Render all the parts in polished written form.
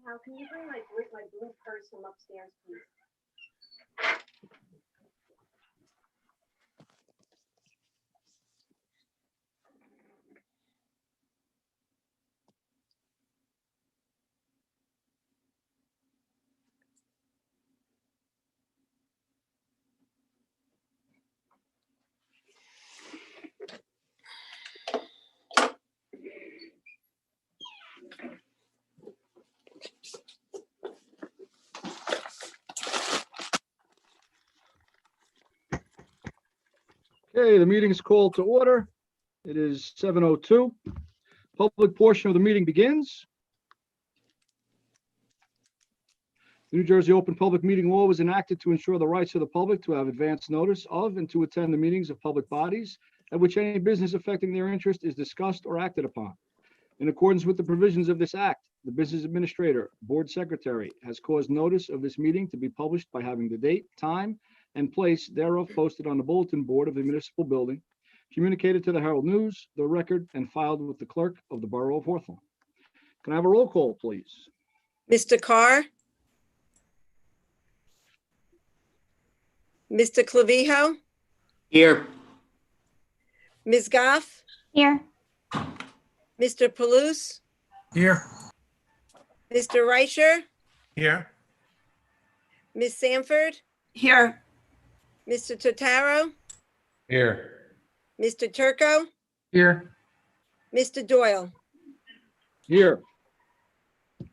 Hal, can you bring my blue purse from upstairs, please? Okay, the meeting is called to order. It is 7:02. Public portion of the meeting begins. The New Jersey Open Public Meeting Law was enacted to ensure the rights of the public to have advance notice of and to attend the meetings of public bodies at which any business affecting their interest is discussed or acted upon. In accordance with the provisions of this act, the business administrator, board secretary, has caused notice of this meeting to be published by having the date, time, and place thereof posted on the bulletin board of the municipal building, communicated to the Herald News, the Record, and filed with the clerk of the Borough of Hawthorne. Can I have a roll call, please? Mr. Carr? Mr. Clavijo? Here. Ms. Goff? Here. Mr. Palouse? Here. Mr. Reicher? Here. Ms. Sanford? Here. Mr. Totaro? Here. Mr. Turco? Here. Mr. Doyle? Here. All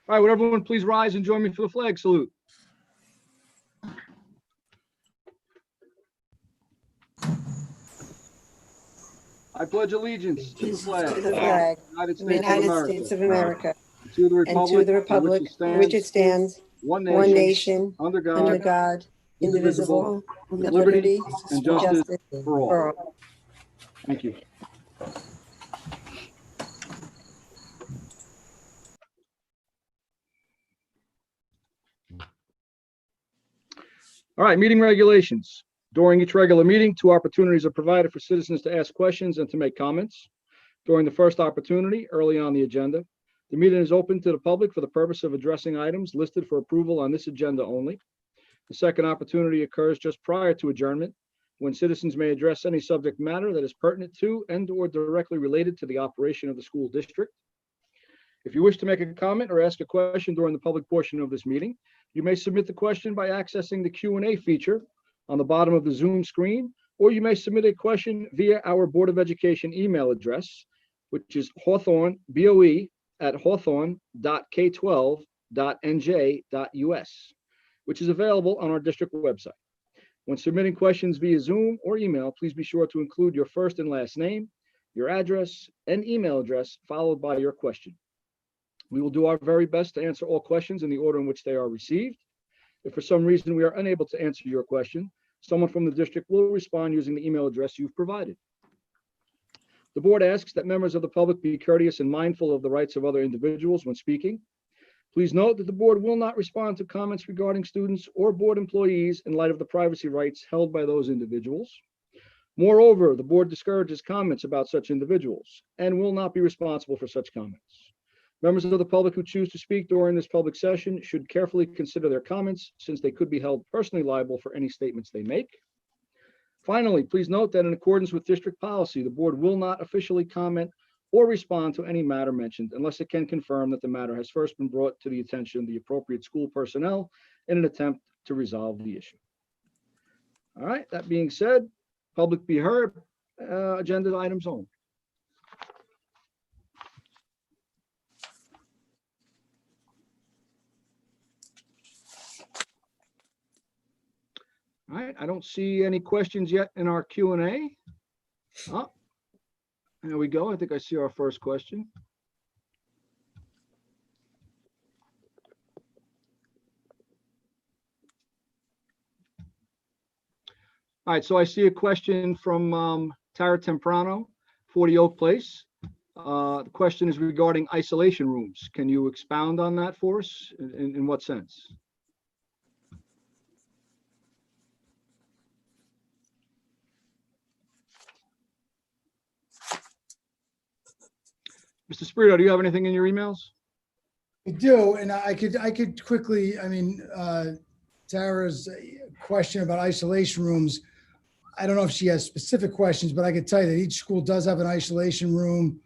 right, would everyone please rise and join me for the flag salute? I pledge allegiance to the flag To the flag of the United of the United States of America and to the and to the republic for which it stands, one one nation, under under God, God, indivisible, with liberty liberty and and justice justice for all. for all. Thank you. All right, meeting regulations. During each regular meeting, 2 opportunities are provided for citizens to ask questions and to make comments. During the first opportunity, early on the agenda, the meeting is open to the public for the purpose of addressing items listed for approval on this agenda only. The second opportunity occurs just prior to adjournment, when citizens may address any subject matter that is pertinent to and/or directly related to the operation of the school district. If you wish to make a comment or ask a question during the public portion of this meeting, you may submit the question by accessing the Q&A feature on the bottom of the Zoom screen, or you may submit a question via our Board of Education email address, which is Hawthorne, BOE, at hawthorne.k12.nj.us, which is available on our district website. When submitting questions via Zoom or email, please be sure to include your first and last name, your address, and email address, followed by your question. We will do our very best to answer all questions in the order in which they are received. If for some reason we are unable to answer your question, someone from the district will respond using the email address you've provided. The board asks that members of the public be courteous and mindful of the rights of other individuals when speaking. Please note that the board will not respond to comments regarding students or board employees in light of the privacy rights held by those individuals. Moreover, the board discourages comments about such individuals and will not be responsible for such comments. Members of the public who choose to speak during this public session should carefully consider their comments, since they could be held personally liable for any statements they make. Finally, please note that in accordance with district policy, the board will not officially comment or respond to any matter mentioned unless it can confirm that the matter has first been brought to the attention of the appropriate school personnel in an attempt to resolve the issue. All right, that being said, public be heard, agenda items only. All right, I don't see any questions yet in our Q&A. Oh, there we go. I think I see our first question. All right, so I see a question from Tara Temprano, 40 Oak Place. The question is regarding isolation rooms. Can you expound on that for us? In what sense? Mr. Spirito, do you have anything in your emails? I do, and I could quickly, Tara's question about isolation rooms, I don't know if she has specific questions, but I could tell you that each school does have an isolation room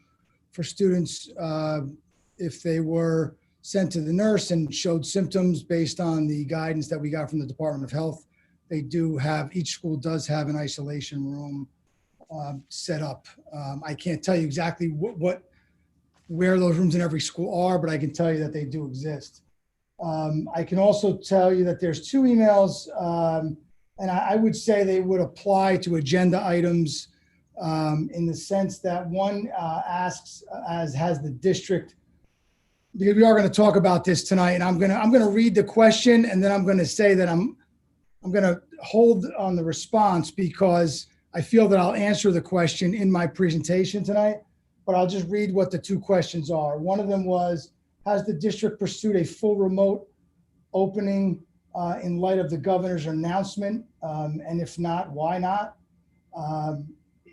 for students if they were sent to the nurse and showed symptoms based on the guidance that we got from the Department of Health. Each school does have an isolation room set up. I can't tell you exactly where those rooms in every school are, but I can tell you that they do exist. I can also tell you that there's 2 emails, and I would say they would apply to agenda items in the sense that one asks, as has the district, because we are going to talk about this tonight, and I'm going to read the question, and then I'm going to say that I'm going to hold on the response because I feel that I'll answer the question in my presentation tonight, but I'll just read what the 2 questions are. One of them was, has the district pursued a full remote opening in light of the governor's announcement? And if not, why not?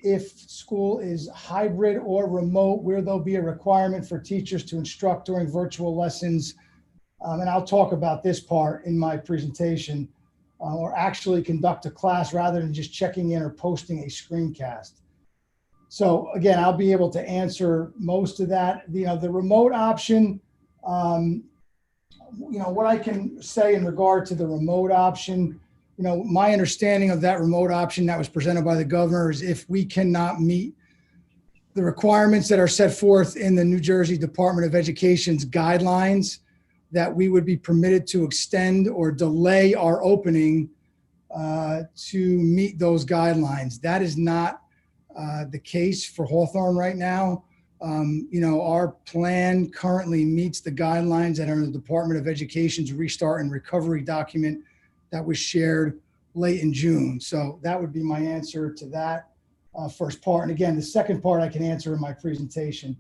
If school is hybrid or remote, will there be a requirement for teachers to instruct during virtual lessons? And I'll talk about this part in my presentation, or actually conduct a class rather than just checking in or posting a screencast. So again, I'll be able to answer most of that. The remote option, what I can say in regard to the remote option, my understanding of that remote option that was presented by the governor is if we cannot meet the requirements that are set forth in the New Jersey Department of Education's guidelines, that we would be permitted to extend or delay our opening to meet those guidelines. That is not the case for Hawthorne right now. Our plan currently meets the guidelines that are in the Department of Education's Restart and Recovery document that was shared late in June. So that would be my answer to that first part. And again, the second part I can answer in my presentation.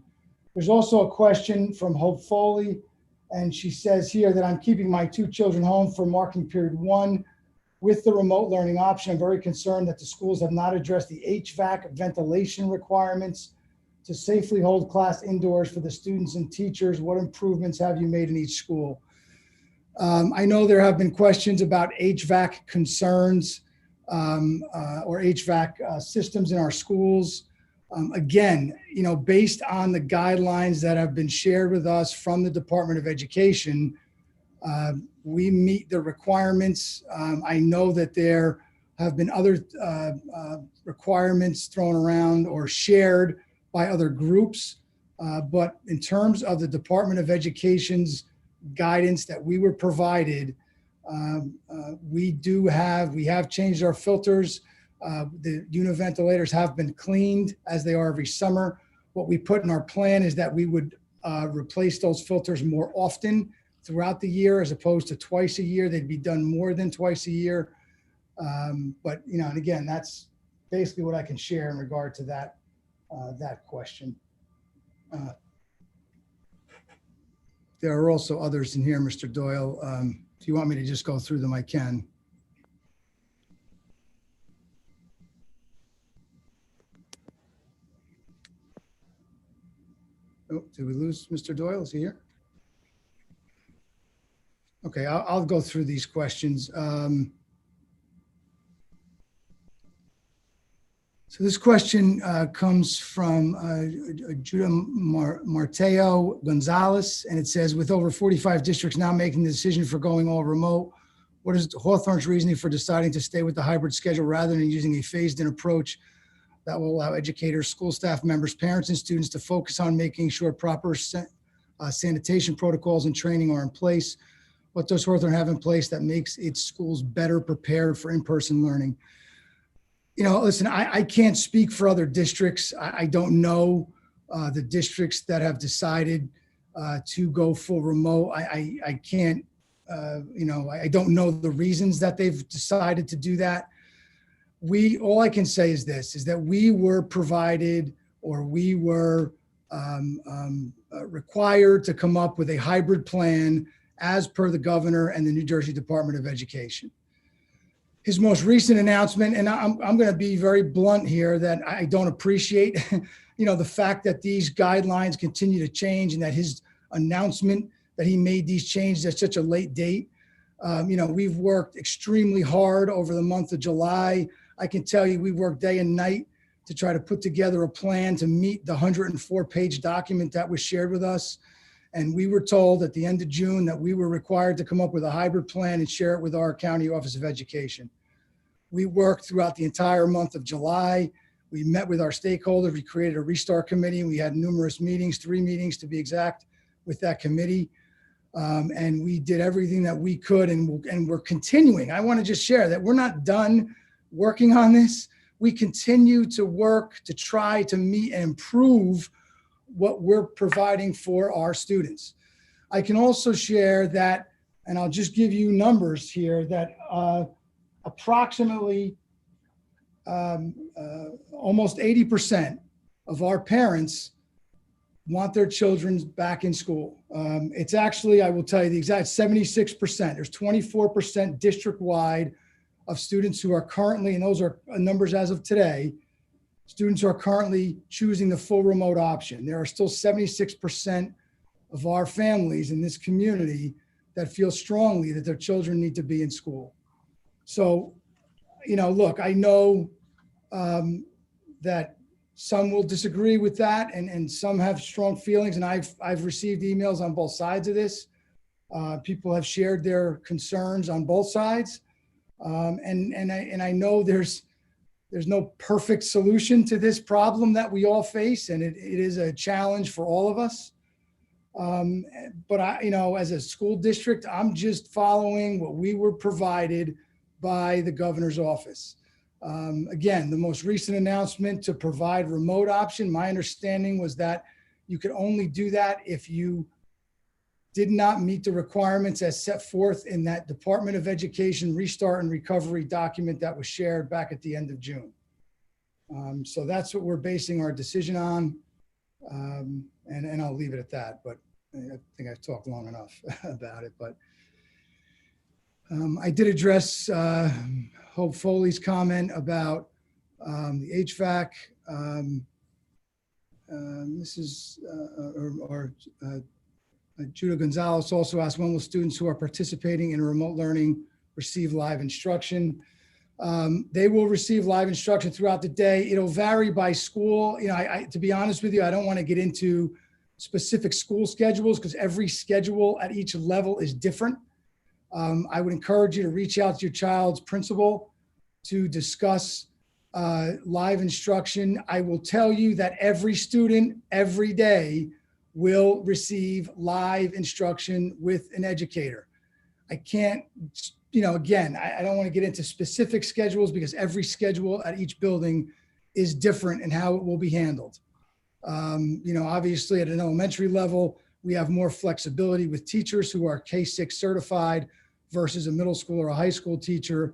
There's also a question from Hope Foley, and she says here that I'm keeping my 2 children home for marking period 1 with the remote learning option. I'm very concerned that the schools have not addressed the HVAC ventilation requirements to safely hold class indoors for the students and teachers. What improvements have you made in each school? I know there have been questions about HVAC concerns or HVAC systems in our schools. Again, based on the guidelines that have been shared with us from the Department of Education, we meet the requirements. I know that there have been other requirements thrown around or shared by other groups. But in terms of the Department of Education's guidance that we were provided, we have changed our filters. The univentilators have been cleaned as they are every summer. What we put in our plan is that we would replace those filters more often throughout the year as opposed to twice a year. They'd be done more than twice a year. But, and again, that's basically what I can share in regard to that question. There are also others in here, Mr. Doyle. If you want me to just go through them, I can. Oh, did we lose Mr. Doyle? Is he here? Okay, I'll go through these questions. So this question comes from Judah Marteo Gonzalez, and it says, with over 45 districts now making the decision for going all remote, what is Hawthorne's reasoning for deciding to stay with the hybrid schedule rather than using a phased-in approach that will allow educators, school staff members, parents, and students to focus on making sure proper sanitation protocols and training are in place? What does Hawthorne have in place that makes its schools better prepared for in-person learning? Listen, I can't speak for other districts. I don't know the districts that have decided to go full remote. I can't, I don't know the reasons that they've decided to do that. All I can say is this, is that we were provided, or we were required to come up with a hybrid plan as per the governor and the New Jersey Department of Education. His most recent announcement, and I'm going to be very blunt here, that I don't appreciate, the fact that these guidelines continue to change, and that his announcement that he made these changes at such a late date. We've worked extremely hard over the month of July. I can tell you we worked day and night to try to put together a plan to meet the 104-page document that was shared with us. And we were told at the end of June that we were required to come up with a hybrid plan and share it with our County Office of Education. We worked throughout the entire month of July. We met with our stakeholders. We created a restart committee. We had numerous meetings, 3 meetings to be exact, with that committee. And we did everything that we could, and we're continuing. I want to just share that we're not done working on this. We continue to work to try to meet and improve what we're providing for our students. I can also share that, and I'll just give you numbers here, that approximately almost 80% of our parents want their children back in school. It's actually, I will tell you the exact 76%. There's 24% district-wide of students who are currently, and those are numbers as of today, students who are currently choosing the full remote option. There are still 76% of our families in this community that feel strongly that their children need to be in school. So, look, I know that some will disagree with that, and some have strong feelings, and I've received emails on both sides of this. People have shared their concerns on both sides, and I know there's no perfect solution to this problem that we all face, and it is a challenge for all of us. But as a school district, I'm just following what we were provided by the governor's office. Again, the most recent announcement to provide remote option, my understanding was that you could only do that if you did not meet the requirements as set forth in that Department of Education Restart and Recovery document that was shared back at the end of June. So that's what we're basing our decision on. And I'll leave it at that, but I think I've talked long enough about it. But I did address Hope Foley's comment about the HVAC. Judah Gonzalez also asked, when will students who are participating in remote learning receive live instruction? They will receive live instruction throughout the day. It'll vary by school. To be honest with you, I don't want to get into specific school schedules because every schedule at each level is different. I would encourage you to reach out to your child's principal to discuss live instruction. I will tell you that every student every day will receive live instruction with an educator. I can't, again, I don't want to get into specific schedules because every schedule at each building is different in how it will be handled. Obviously at an elementary level, we have more flexibility with teachers who are K-6 certified versus a middle school or a high school teacher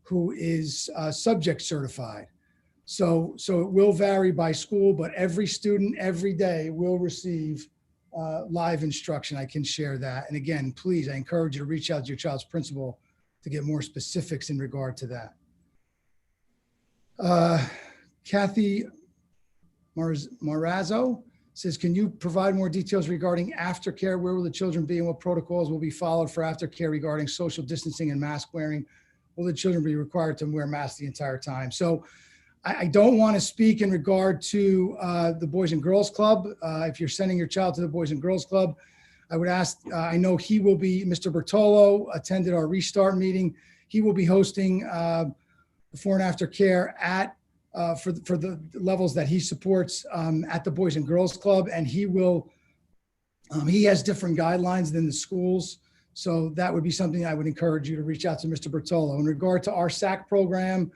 who is subject certified. So it will vary by school, but every student every day will receive live instruction. I can share that. And again, please, I encourage you to reach out to your child's principal to get more specifics in regard to that. Kathy Marazzo says, can you provide more details regarding aftercare? Where will the children be and what protocols will be followed for aftercare regarding social distancing and mask wearing? Will the children be required to wear masks the entire time? So I don't want to speak in regard to the Boys and Girls Club. If you're sending your child to the Boys and Girls Club, I would ask, I know he will be, Mr. Bertolo attended our restart meeting. He will be hosting before and after care at for the levels that he supports at the Boys and Girls Club. And he will, he has different guidelines than the schools. So that would be something I would encourage you to reach out to Mr. Bertolo. In regard to our SAC program,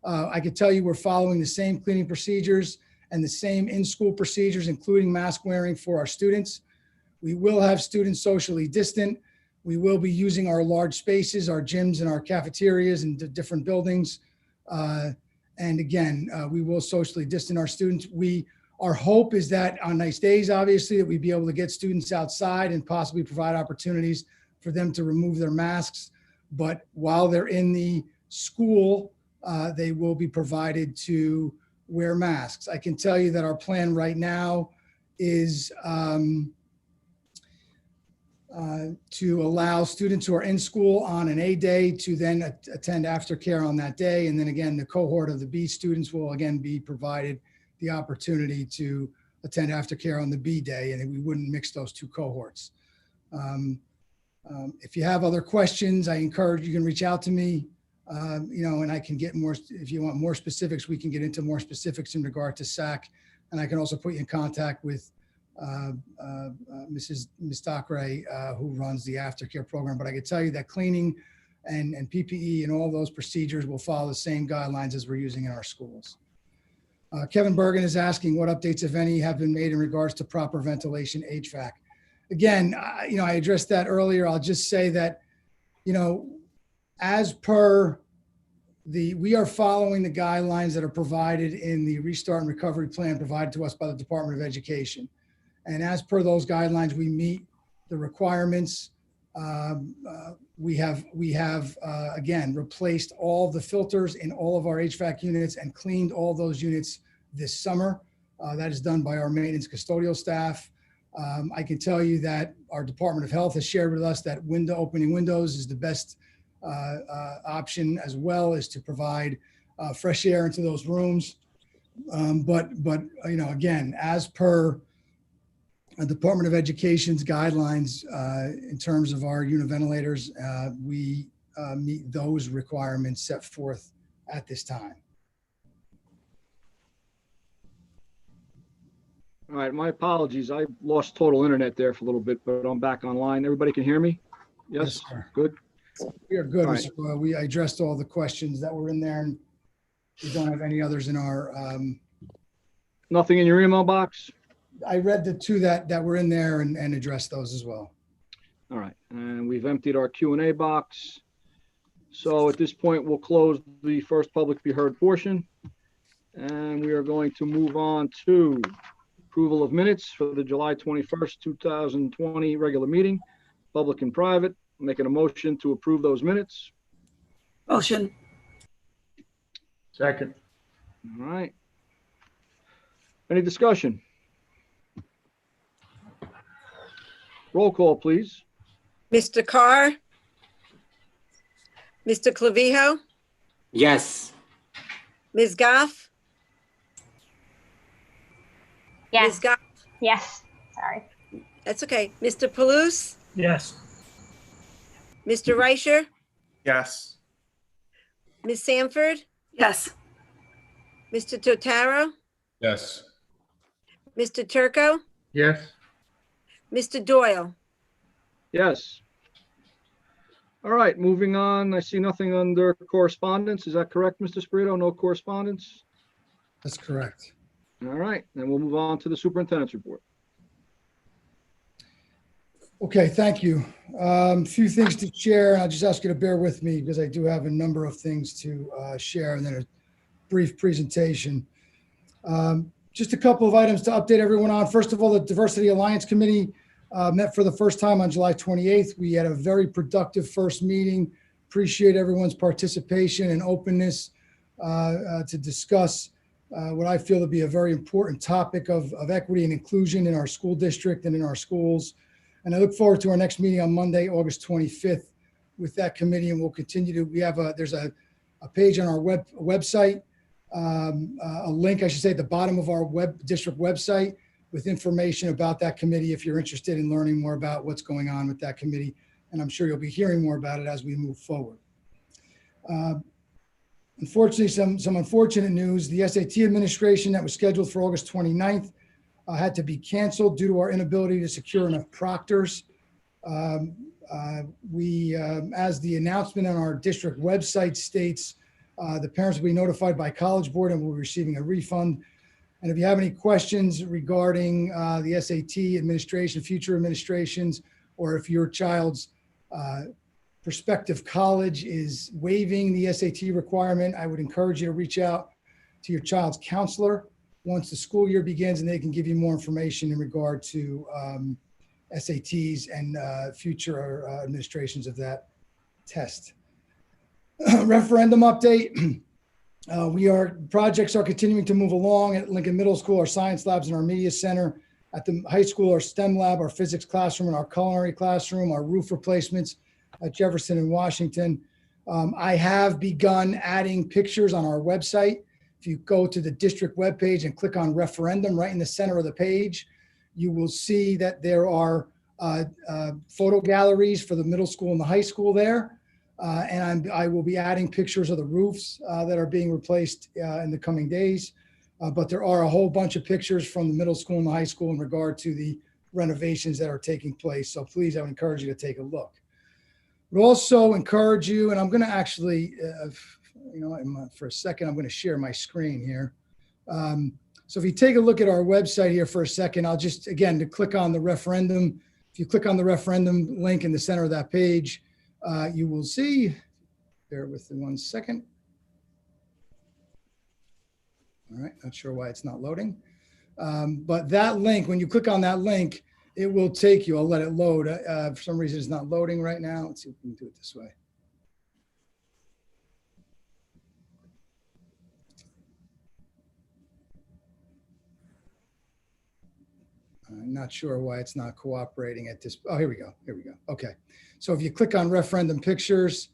I could tell you we're following the same cleaning procedures and the same in-school procedures, including mask wearing for our students. We will have students socially distant. We will be using our large spaces, our gyms and our cafeterias and the different buildings. And again, we will socially distance our students. Our hope is that on nice days, obviously, that we'd be able to get students outside and possibly provide opportunities for them to remove their masks. But while they're in the school, they will be provided to wear masks. I can tell you that our plan right now is to allow students who are in school on an A day to then attend aftercare on that day. And then again, the cohort of the B students will again be provided the opportunity to attend aftercare on the B day, and we wouldn't mix those two cohorts. If you have other questions, I encourage you can reach out to me, and I can get more, if you want more specifics, we can get into more specifics in regard to SAC. And I can also put you in contact with Ms. Dockeray, who runs the aftercare program. But I can tell you that cleaning and PPE and all those procedures will follow the same guidelines as we're using in our schools. Kevin Bergen is asking what updates, if any, have been made in regards to proper ventilation HVAC. Again, I addressed that earlier. I'll just say that, as per we are following the guidelines that are provided in the Restart and Recovery Plan provided to us by the Department of Education. And as per those guidelines, we meet the requirements. We have again, replaced all the filters in all of our HVAC units and cleaned all those units this summer. That is done by our maintenance custodial staff. I can tell you that our Department of Health has shared with us that opening windows is the best option, as well as to provide fresh air into those rooms. But again, as per Department of Education's guidelines, in terms of our univentilators, we meet those requirements set forth at this time. All right, my apologies. I lost total internet there for a little bit, but I'm back online. Everybody can hear me? Yes, Sir. good. We are good. All right. I addressed all the questions that were in there, and we don't have any others in our, Nothing in your email box? I read the two that were in there and addressed those as well. All right, and we've emptied our Q&A box. So at this point, we'll close the first public be heard portion. And we are going to move on to approval of minutes for the July 21st, 2020 regular meeting, public and private. Making a motion to approve those minutes. Motion. Second. All right. Any discussion? Roll call, please. Mr. Carr? Mr. Clavijo? Yes. Ms. Goff? Ms. Yes, Goff? yes, sorry. That's okay. Mr. Palouse? Yes. Mr. Reicher? Yes. Ms. Sanford? Yes. Mr. Totaro? Yes. Mr. Turco? Yes. Mr. Doyle? Yes. All right, moving on. I see nothing under correspondence. Is that correct, Mr. Spirito? No correspondence? That's correct. All right, then we'll move on to the superintendent's report. Okay, thank you. Few things to share. I'll just ask you to bear with me because I do have a number of things to share and then a brief presentation. Just a couple of items to update everyone on. First of all, the Diversity Alliance Committee met for the first time on July 28th. We had a very productive first meeting. Appreciate everyone's participation and openness to discuss what I feel to be a very important topic of equity and inclusion in our school district and in our schools. And I look forward to our next meeting on Monday, August 25th with that committee. And we'll continue to, there's a page on our website, a link, I should say, at the bottom of our district website with information about that committee if you're interested in learning more about what's going on with that committee. And I'm sure you'll be hearing more about it as we move forward. Unfortunately, some unfortunate news. The SAT administration that was scheduled for August 29th had to be canceled due to our inability to secure enough proctors. As the announcement on our district website states, the parents will be notified by College Board and will be receiving a refund. And if you have any questions regarding the SAT administration, future administrations, or if your child's prospective college is waiving the SAT requirement, I would encourage you to reach out to your child's counselor once the school year begins, and they can give you more information in regard to SATs and future administrations of that test. Referendum update. Projects are continuing to move along at Lincoln Middle School, our science labs and our media center. At the high school, our STEM lab, our physics classroom, and our culinary classroom, our roof replacements at Jefferson and Washington. I have begun adding pictures on our website. If you go to the district webpage and click on referendum right in the center of the page, you will see that there are photo galleries for the middle school and the high school there. And I will be adding pictures of the roofs that are being replaced in the coming days. But there are a whole bunch of pictures from the middle school and the high school in regard to the renovations that are taking place. So please, I would encourage you to take a look. But also encourage you, and I'm going to actually, for a second, I'm going to share my screen here. So if you take a look at our website here for a second, I'll just, again, to click on the referendum. If you click on the referendum link in the center of that page, you will see, bear with me 1 second. All right, not sure why it's not loading. But that link, when you click on that link, it will take you, I'll let it load. For some reason, it's not loading right now. Let's see if we can do it this way. I'm not sure why it's not cooperating at this. Oh, here we go. Here we go. Okay. So if you click on referendum pictures,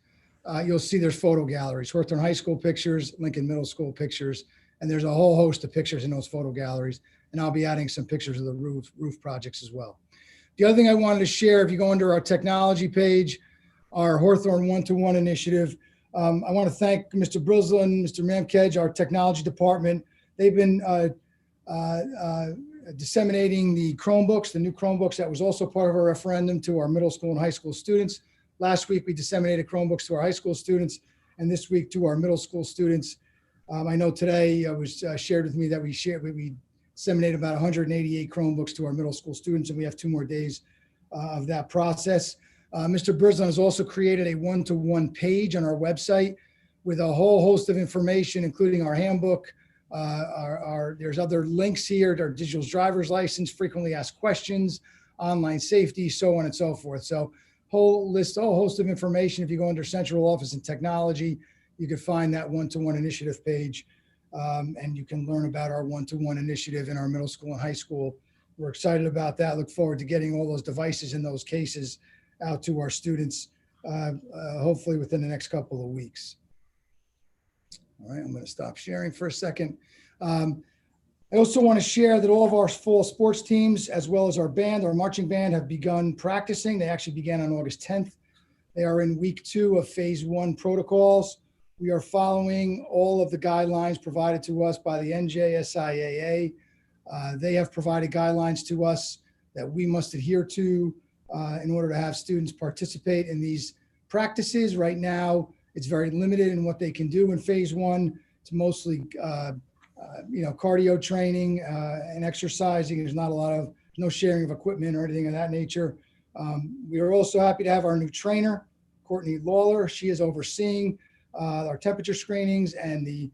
you'll see there's photo galleries, Hawthorne High School pictures, Lincoln Middle School pictures, and there's a whole host of pictures in those photo galleries. And I'll be adding some pictures of the roof projects as well. The other thing I wanted to share, if you go under our technology page, our Hawthorne one-to-one initiative, I want to thank Mr. Brislin, Mr. Mamkedge, our technology department. They've been disseminating the Chromebooks, the new Chromebooks that was also part of our referendum to our middle school and high school students. Last week, we disseminated Chromebooks to our high school students, and this week to our middle school students. I know today it was shared with me that we disseminated about 188 Chromebooks to our middle school students, and we have 2 more days of that process. Mr. Brislin has also created a one-to-one page on our website with a whole host of information, including our handbook. There's other links here, our digital driver's license, frequently asked questions, online safety, so on and so forth. So whole host of information. If you go under central office and technology, you can find that one-to-one initiative page. And you can learn about our one-to-one initiative in our middle school and high school. We're excited about that. Look forward to getting all those devices and those cases out to our students, hopefully within the next couple of weeks. All right, I'm going to stop sharing for a second. I also want to share that all of our fall sports teams, as well as our band, our marching band, have begun practicing. They actually began on August 10th. They are in week 2 of phase 1 protocols. We are following all of the guidelines provided to us by the NJSIAA. They have provided guidelines to us that we must adhere to in order to have students participate in these practices. Right now, it's very limited in what they can do in phase 1. It's mostly, cardio training and exercising. There's not a lot of, no sharing of equipment or anything of that nature. We are also happy to have our new trainer, Courtney Lawler. She is overseeing our temperature screenings and the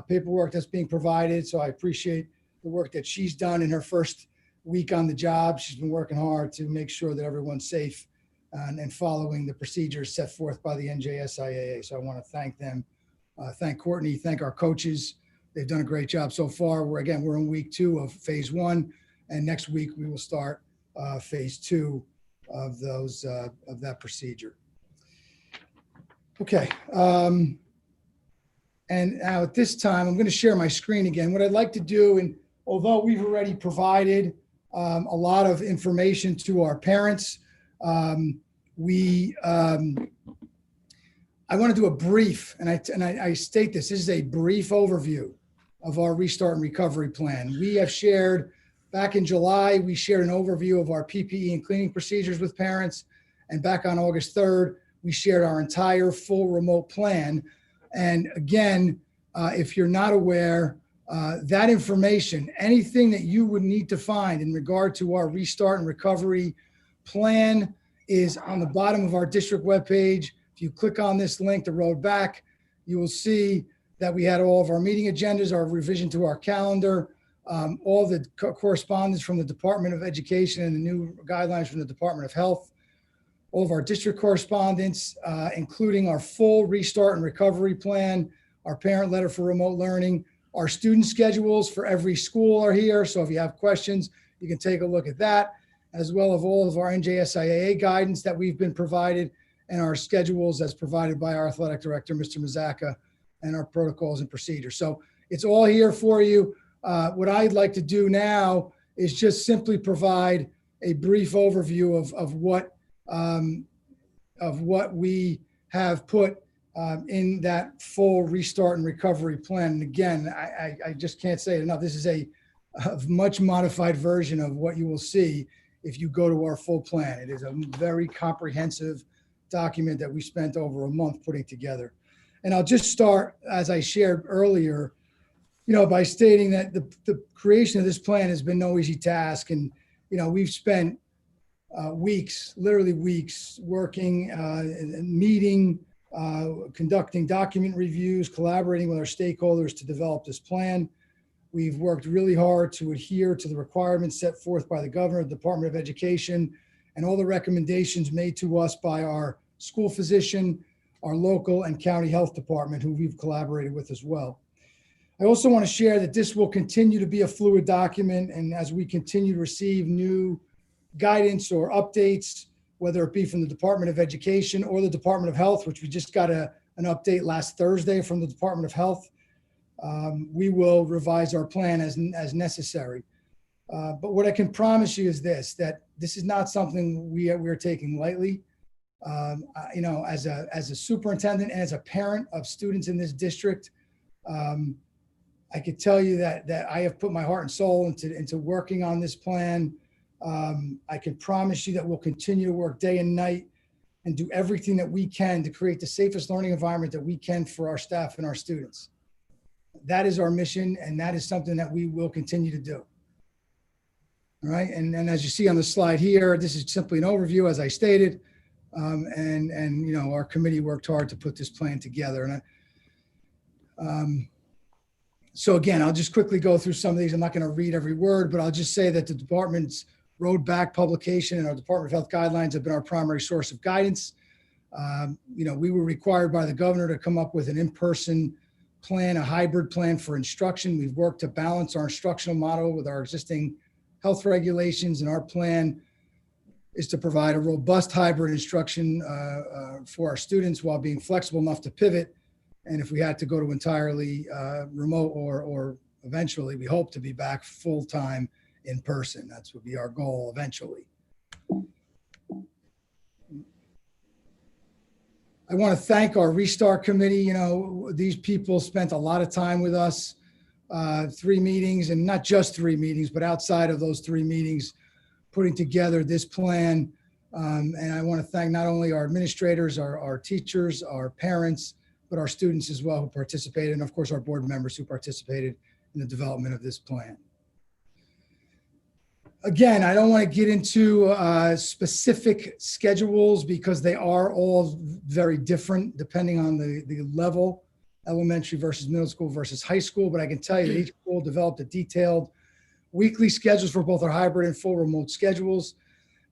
paperwork that's being provided. So I appreciate the work that she's done in her first week on the job. She's been working hard to make sure that everyone's safe and following the procedures set forth by the NJSIAA. So I want to thank them, thank Courtney, thank our coaches. They've done a great job so far. We're in week 2 of phase 1, and next week we will start phase 2 of that procedure. Okay. And now at this time, I'm going to share my screen again. What I'd like to do, and although we've already provided a lot of information to our parents, I want to do a brief, and I state this is a brief overview of our Restart and Recovery Plan. We have shared, back in July, we shared an overview of our PPE and cleaning procedures with parents. And back on August 3rd, we shared our entire full remote plan. And again, if you're not aware, that information, anything that you would need to find in regard to our Restart and Recovery Plan is on the bottom of our district webpage. If you click on this link, the road back, you will see that we had all of our meeting agendas, our revision to our calendar, all the correspondence from the Department of Education and the new guidelines from the Department of Health, all of our district correspondence, including our full Restart and Recovery Plan, our parent letter for remote learning, our student schedules for every school are here. So if you have questions, You can take a look at that, as well as all of our NJSIAA guidance that we've been provided and our schedules as provided by our athletic director, Mr. Mazaka, and our protocols and procedures. So it's all here for you. What I'd like to do now is just simply provide a brief overview of what we have put in that full restart and recovery plan. And again, I just can't say it enough. This is a much modified version of what you will see if you go to our full plan. It is a very comprehensive document that we spent over a month putting together. And I'll just start, as I shared earlier, by stating that the creation of this plan has been no easy task. And, we've spent weeks, literally weeks, working, meeting, conducting document reviews, collaborating with our stakeholders to develop this plan. We've worked really hard to adhere to the requirements set forth by the governor, the Department of Education, and all the recommendations made to us by our school physician, our local and county health department, who we've collaborated with as well. I also want to share that this will continue to be a fluid document, and as we continue to receive new guidance or updates, whether it be from the Department of Education or the Department of Health, which we just got an update last Thursday from the Department of Health, we will revise our plan as necessary. But what I can promise you is that this is not something we're taking lightly. As a superintendent and as a parent of students in this district, I could tell you that I have put my heart and soul into working on this plan. I can promise you that we'll continue to work day and night and do everything that we can to create the safest learning environment that we can for our staff and our students. That is our mission, and that is something that we will continue to do. All right, and as you see on the slide here, this is simply an overview, as I stated, and our committee worked hard to put this plan together. And so again, I'll just quickly go through some of these. I'm not going to read every word, but I'll just say that the department's road back publication and our Department of Health guidelines have been our primary source of guidance. We were required by the governor to come up with an in-person plan, a hybrid plan for instruction. We've worked to balance our instructional model with our existing health regulations, and our plan is to provide a robust hybrid instruction for our students while being flexible enough to pivot. And if we had to go to entirely remote or eventually, we hope to be back full-time in person. That's would be our goal eventually. I want to thank our Restart Committee. These people spent a lot of time with us, 3 meetings, and not just 3 meetings, but outside of those 3 meetings, putting together this plan. And I want to thank not only our administrators, our teachers, our parents, but our students as well who participated, and of course our board members who participated in the development of this plan. Again, I don't want to get into specific schedules because they are all very different depending on the level, elementary versus middle school versus high school. But I can tell you that each school developed a detailed weekly schedules for both our hybrid and full remote schedules.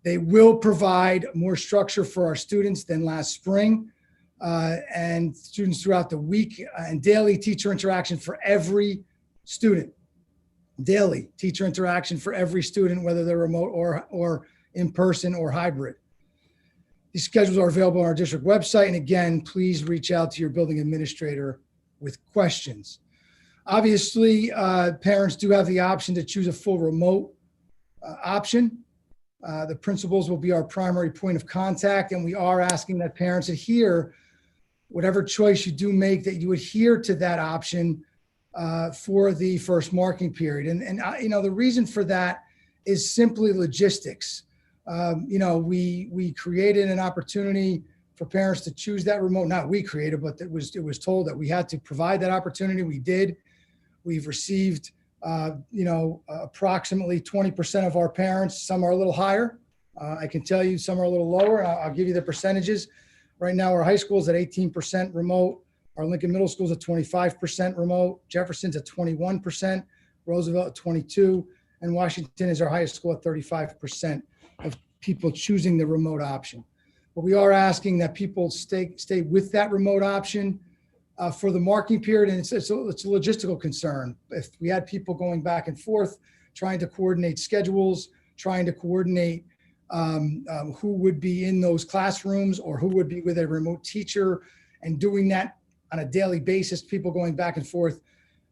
They will provide more structure for our students than last spring, and students throughout the week, and daily teacher interaction for every student. Daily teacher interaction for every student, whether they're remote or in person or hybrid. These schedules are available on our district website. And again, please reach out to your building administrator with questions. Obviously, parents do have the option to choose a full remote option. The principals will be our primary point of contact, and we are asking that parents adhere, whatever choice you do make, that you adhere to that option for the first marking period. And the reason for that is simply logistics. We created an opportunity for parents to choose that remote. Not we created, but it was told that we had to provide that opportunity. We did. We've received, approximately 20% of our parents. Some are a little higher. I can tell you some are a little lower. I'll give you the percentages. Right now, our high school is at 18% remote. Our Lincoln Middle School is at 25% remote. Jefferson's at 21%. Roosevelt at 22%. And Washington is our highest school at 35% of people choosing the remote option. But we are asking that people stay with that remote option for the marking period. And it's a logistical concern. If we had people going back and forth trying to coordinate schedules, trying to coordinate who would be in those classrooms or who would be with a remote teacher, and doing that on a daily basis, people going back and forth,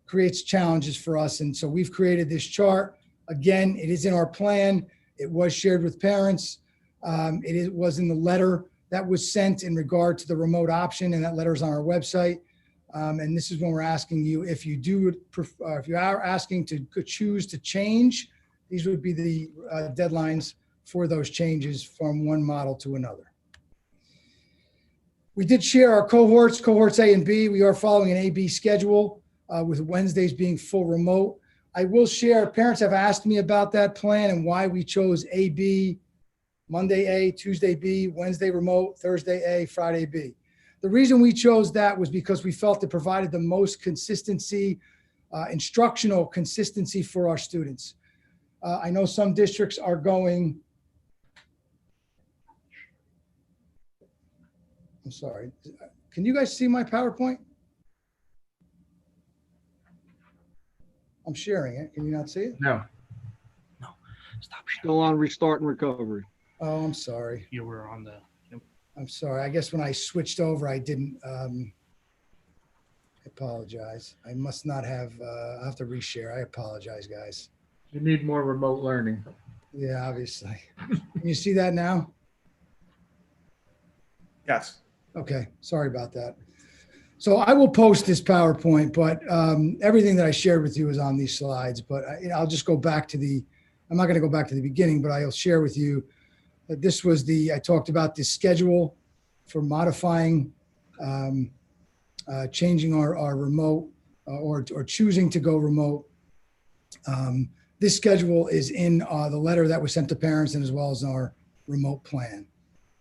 creates challenges for us. And so we've created this chart. Again, it is in our plan. It was shared with parents. Was in the letter that was sent in regard to the remote option, and that letter is on our website. And this is when we're asking you, if you are asking to choose to change, these would be the deadlines for those changes from one model to another. We did share our cohorts A and B. We are following an A-B schedule with Wednesdays being full remote. I will share, parents have asked me about that plan and why we chose A-B, Monday A, Tuesday B, Wednesday remote, Thursday A, Friday B. The reason we chose that was because we felt it provided the most consistency, instructional consistency for our students. I know some districts are going, I'm sorry, can you guys see my PowerPoint? I'm sharing it. Can you not see it? No. Still on restart and recovery. Oh, I'm sorry. You were on the. I'm sorry. I guess when I switched over, I didn't, I apologize. I must not have, I'll have to reshare. I apologize, guys. You need more remote learning. Yeah, obviously. Can you see that now? Yes. Okay, sorry about that. So I will post this PowerPoint, but everything that I shared with you is on these slides, but I'll just go back to I'm not gonna go back to the beginning, but I'll share with you that this was I talked about the schedule for modifying, changing our remote or choosing to go remote. This schedule is in the letter that was sent to parents and as well as our remote plan,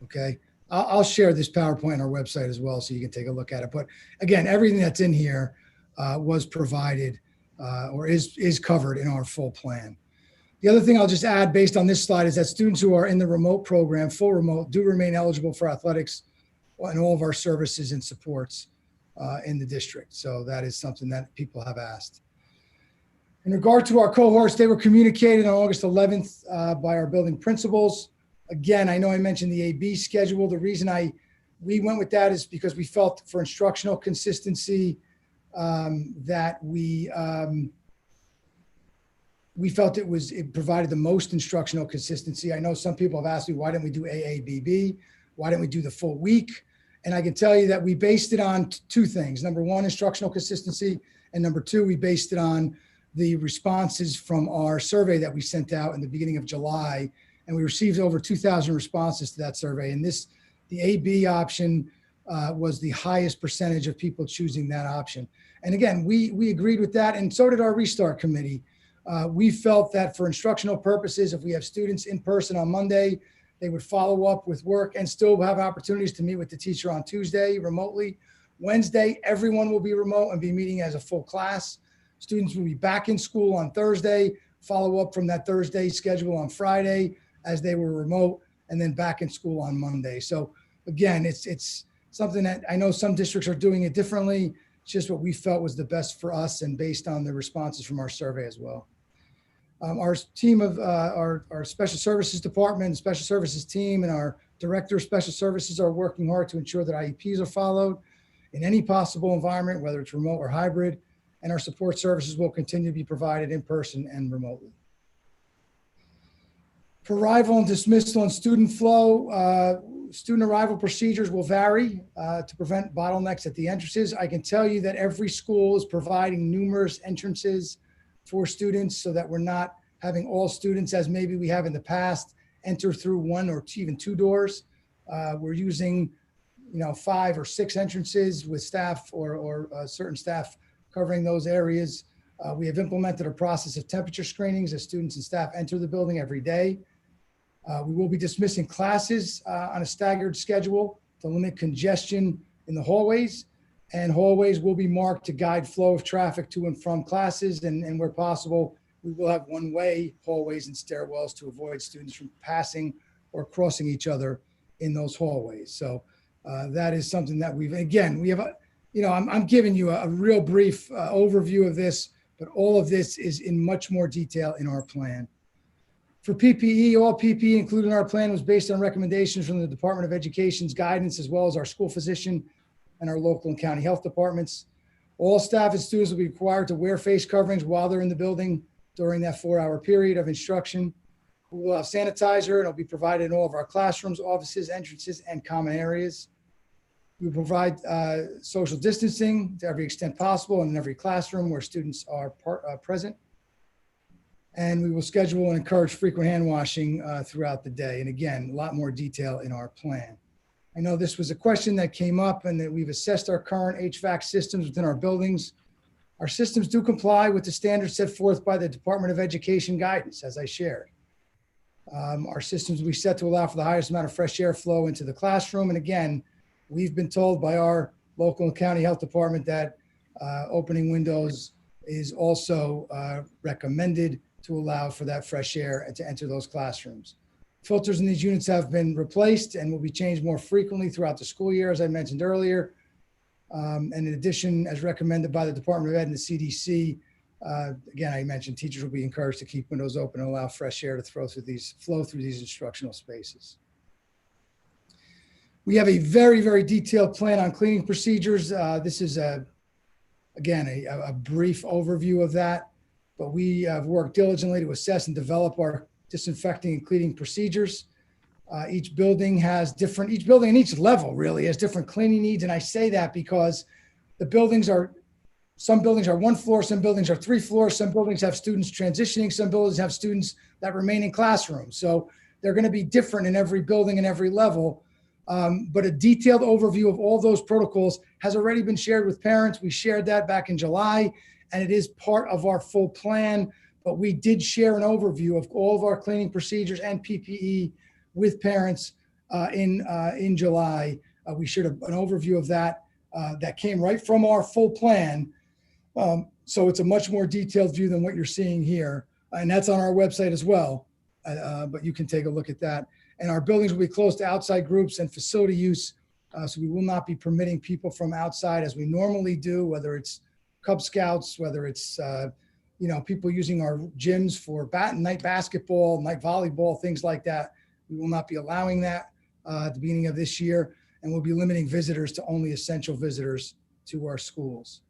okay? I'll share this PowerPoint on our website as well so you can take a look at it. But again, everything that's in here was provided or is covered in our full plan. The other thing I'll just add based on this slide is that students who are in the remote program, full remote, do remain eligible for athletics and all of our services and supports in the district. So that is something that people have asked. In regard to our cohorts, they were communicated on August 11th by our building principals. Again, I know I mentioned the AB schedule. The reason we went with that is because we felt for instructional consistency that we felt it provided the most instructional consistency. I know some people have asked me, why didn't we do AABB? Why didn't we do the full week? And I can tell you that we based it on two things. Number one, instructional consistency. And number two, we based it on the responses from our survey that we sent out in the beginning of July. And we received over 2,000 responses to that survey. And the AB option was the highest percentage of people choosing that option. And again, we agreed with that, and so did our Restart Committee. We felt that for instructional purposes, if we have students in person on Monday, they would follow up with work and still have opportunities to meet with the teacher on Tuesday remotely. Wednesday, everyone will be remote and be meeting as a full class. Students will be back in school on Thursday, follow up from that Thursday schedule on Friday as they were remote, and then back in school on Monday. So again, it's something that I know some districts are doing it differently. It's just what we felt was the best for us and based on the responses from our survey as well. Our team of our special services department, special services team, and our director of special services are working hard to ensure that IEPs are followed in any possible environment, whether it's remote or hybrid, and our support services will continue to be provided in person and remotely. For arrival and dismissal and student flow, student arrival procedures will vary to prevent bottlenecks at the entrances. I can tell you that every school is providing numerous entrances for students so that we're not having all students, as maybe we have in the past, enter through one or even two doors. We're using 5 or 6 entrances with staff or certain staff covering those areas. We have implemented a process of temperature screenings as students and staff enter the building every day. We will be dismissing classes on a staggered schedule to limit congestion in the hallways, and hallways will be marked to guide flow of traffic to and from classes. And where possible, we will have one-way hallways and stairwells to avoid students from passing or crossing each other in those hallways. So that is something that we have, I'm giving you a real brief overview of this, But all of this is in much more detail in our plan. For PPE, all PPE included in our plan was based on recommendations from the Department of Education's guidance, as well as our school physician and our local and county health departments. All staff and students will be required to wear face coverings while they're in the building during that 4-hour period of instruction. We will have sanitizer, and it'll be provided in all of our classrooms, offices, entrances, and common areas. We will provide social distancing to every extent possible in every classroom where students are present. And we will schedule and encourage frequent hand washing throughout the day. And again, a lot more detail in our plan. I know this was a question that came up, and that we've assessed our current HVAC systems within our buildings. Our systems do comply with the standards set forth by the Department of Education guidance, as I shared. Our systems will be set to allow for the highest amount of fresh air flow into the classroom. And again, we've been told by our local and county health department that opening windows is also recommended to allow for that fresh air and to enter those classrooms. Filters in these units have been replaced and will be changed more frequently throughout the school year, as I mentioned earlier. And in addition, as recommended by the Department of Ed and the CDC, again, I mentioned teachers will be encouraged to keep windows open and allow fresh air to flow through these instructional spaces. We have a very, very detailed plan on cleaning procedures. This is again a brief overview of that, but we have worked diligently to assess and develop our disinfecting and cleaning procedures. Each building and each level really has different cleaning needs. And I say that because some buildings are 1 floor, some buildings are 3 floors, some buildings have students transitioning, some buildings have students that remain in classrooms. So they're going to be different in every building and every level. But a detailed overview of all those protocols has already been shared with parents. We shared that back in July, and it is part of our full plan. But we did share an overview of all of our cleaning procedures and PPE with parents in July. We shared an overview of that that came right from our full plan. So it's a much more detailed view than what you're seeing here. And that's on our website as well. But you can take a look at that. And our buildings will be closed to outside groups and facility use. So we will not be permitting people from outside as we normally do, whether it's Cub Scouts, whether it's people using our gyms for night basketball, night volleyball, things like that. We will not be allowing that at the beginning of this year. And we'll be limiting visitors to only essential visitors to our schools.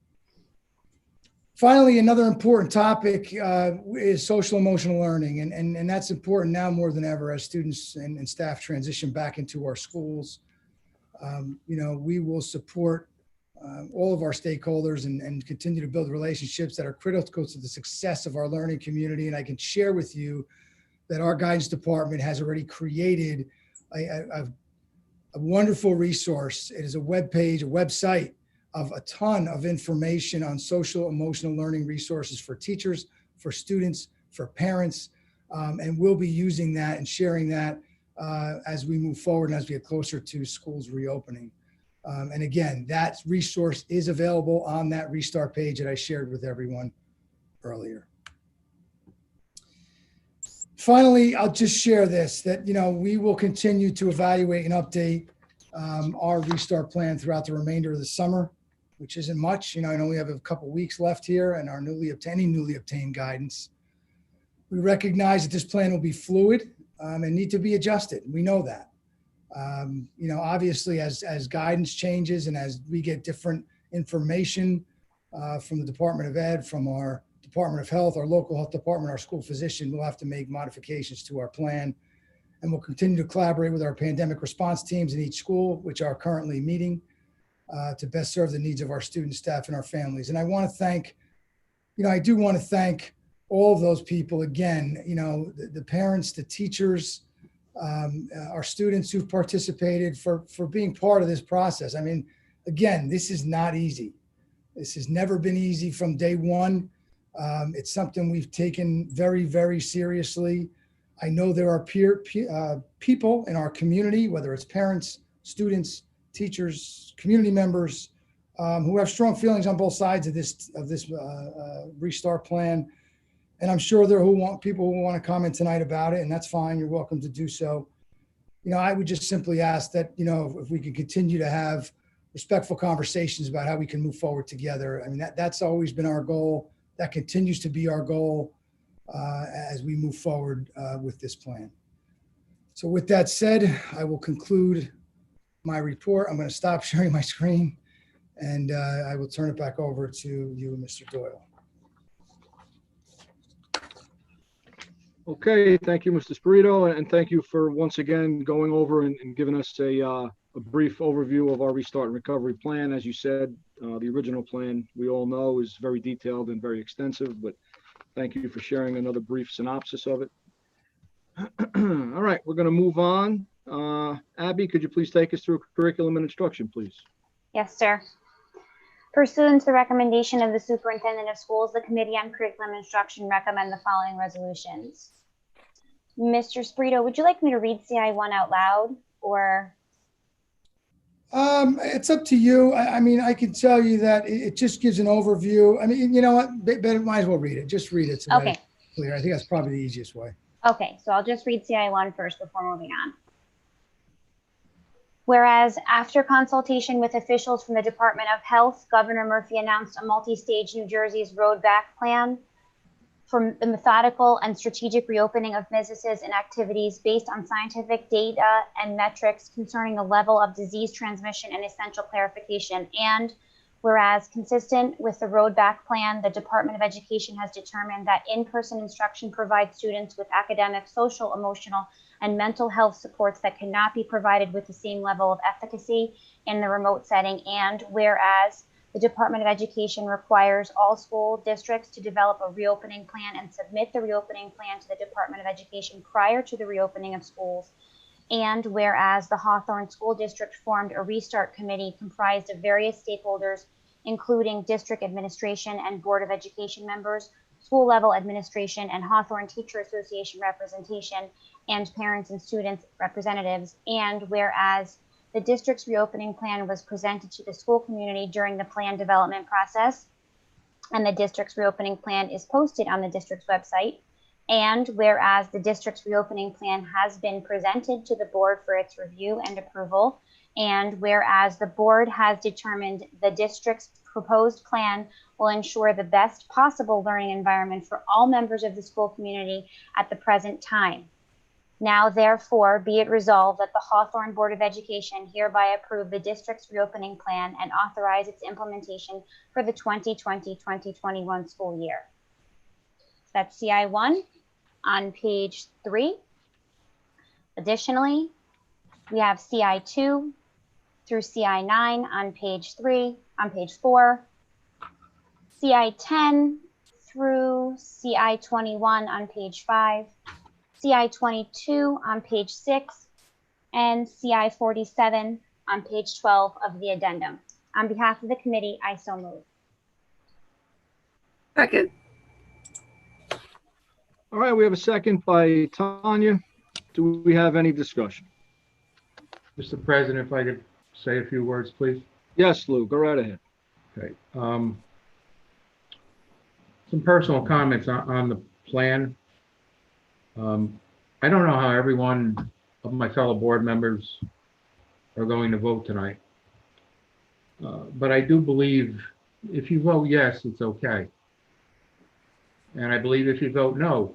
Finally, another important topic is social emotional learning. And that's important now more than ever as students and staff transition back into our schools. We will support all of our stakeholders and continue to build relationships that are critical to the success of our learning community. And I can share with you that our guidance department has already created a wonderful resource. It is a website of a ton of information on social emotional learning resources for teachers, for students, for parents, and we'll be using that and sharing that as we move forward and as we get closer to schools reopening. And again, that resource is available on that Restart page that I shared with everyone earlier. Finally, I'll just share this, that we will continue to evaluate and update our Restart plan throughout the remainder of the summer, which isn't much. I know we have a couple weeks left here and our newly obtained guidance. We recognize that this plan will be fluid and need to be adjusted. We know that. Obviously as guidance changes and as we get different information from the Department of Ed, from our Department of Health, our local health department, our school physician, we'll have to make modifications to our plan. And we'll continue to collaborate with our pandemic response teams in each school, which are currently meeting to best serve the needs of our students, staff, and our families. And I want to thank, I do want to thank all of those people again, the parents, the teachers, our students who've participated for being part of this process. I mean, again, this is not easy. This has never been easy from day one. It's something we've taken very, very seriously. I know there are people in our community, whether it's parents, students, teachers, community members, who have strong feelings on both sides of this Restart plan. And I'm sure there are people who want to comment tonight about it, and that's fine. You're welcome to do so. I would just simply ask that, if we can continue to have respectful conversations about how we can move forward together. I mean, that's always been our goal. that continues to be our goal as we move forward with this plan. So with that said, I will conclude my report. I'm going to stop sharing my screen, and I will turn it back over to you, Mr. Doyle. Okay, thank you, Mr. Spirito, and thank you for once again going over and giving us a brief overview of our restart and recovery plan. As you said, the original plan, we all know, is very detailed and very extensive, but thank you for sharing another brief synopsis of it. All right, we're going to move on. Abby, could you please take us through curriculum and instruction, please? Yes, sir. Pursuant to the recommendation of the Superintendent of Schools, the Committee on Curriculum and Instruction recommend the following resolutions. Mr. Spirito, would you like me to read CI1 out loud, or? It's up to you. I mean, I can tell you that it just gives an overview. I mean, you know what? Might as well read it. Just read it. So that Okay. it's clear. I think that's probably the easiest way. Okay, so I'll just read CI1 first before moving on. Whereas after consultation with officials from the Department of Health, Governor Murphy announced a multi-stage New Jersey's road back plan for the methodical and strategic reopening of businesses and activities based on scientific data and metrics concerning the level of disease transmission and essential clarification. And whereas consistent with the road back plan, the Department of Education has determined that in-person instruction provides students with academic, social, emotional, and mental health supports that cannot be provided with the same level of efficacy in the remote setting. And whereas the Department of Education requires all school districts to develop a reopening plan and submit the reopening plan to the Department of Education prior to the reopening of schools. And whereas the Hawthorne School District formed a restart committee comprised of various stakeholders, including district administration and Board of Education members, school level administration, and Hawthorne Teacher Association representation, and parents and students representatives. And whereas the district's reopening plan was presented to the school community during the plan development process, and the district's reopening plan is posted on the district's website. And whereas the district's reopening plan has been presented to the board for its review and approval, and whereas the board has determined the district's proposed plan will ensure the best possible learning environment for all members of the school community at the present time. Now, therefore, be it resolved that the Hawthorne Board of Education hereby approve the district's reopening plan and authorize its implementation for the 2020-2021 school year. That's CI1 on page 3. Additionally, we have CI2 through CI9 on page 4, CI10 through CI21 on page 5, CI22 on page 6, and CI47 on page 12 of the addendum. On behalf of the committee, I so move. Second. All right, we have a second by Tanya. Do we have any discussion? Mr. President, if I could say a few words, please. Yes, Lou, go right ahead. Okay. Some personal comments on the plan. I don't know how every one of my fellow board members are going to vote tonight. But I do believe if you vote yes, it's okay. And I believe if you vote no,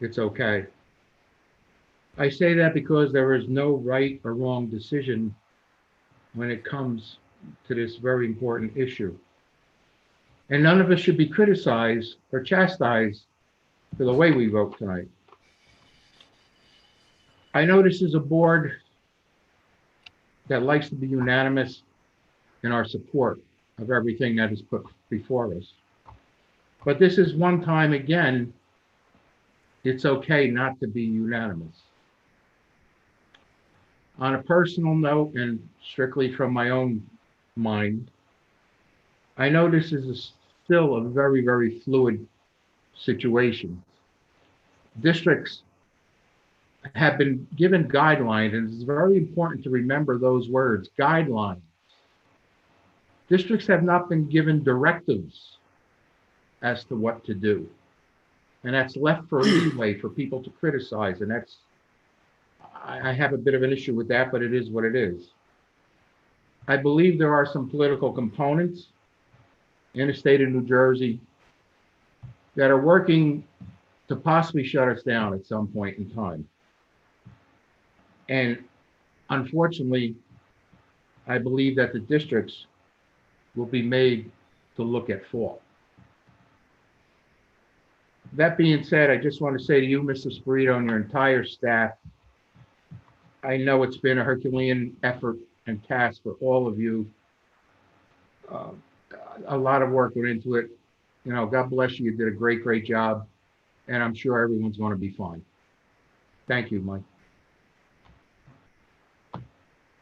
it's okay. I say that because there is no right or wrong decision when it comes to this very important issue. And none of us should be criticized or chastised for the way we vote tonight. I know this is a board that likes to be unanimous in our support of everything that is put before us. But this is one time again, it's okay not to be unanimous. On a personal note, and strictly from my own mind, I know this is still a very, very fluid situation. Districts have been given guidelines, and it's very important to remember those words, guidelines. Districts have not been given directives as to what to do. And that's left for leeway for people to criticize, and that's, I have a bit of an issue with that, but it is what it is. I believe there are some political components in the state of New Jersey that are working to possibly shut us down at some point in time. And unfortunately, I believe that the districts will be made to look at fault. That being said, I just want to say to you, Mr. Spirito, and your entire staff, I know it's been a Herculean effort and task for all of you. A lot of work went into it. You know, God bless you. You did a great, great job. And I'm sure everyone's going to be fine. Thank you, Mike.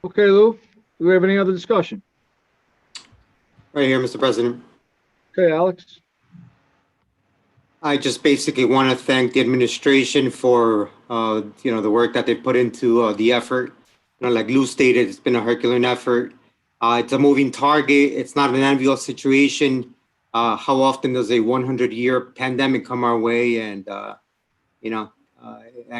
Okay, Lou, do we have any other discussion? Right here, Mr. President. Okay, Alex? I just basically want to thank the administration for, the work that they put into the effort. Like Lou stated, it's been a Herculean effort. It's a moving target. It's not an enviable situation. How often does a 100-year pandemic come our way? And, I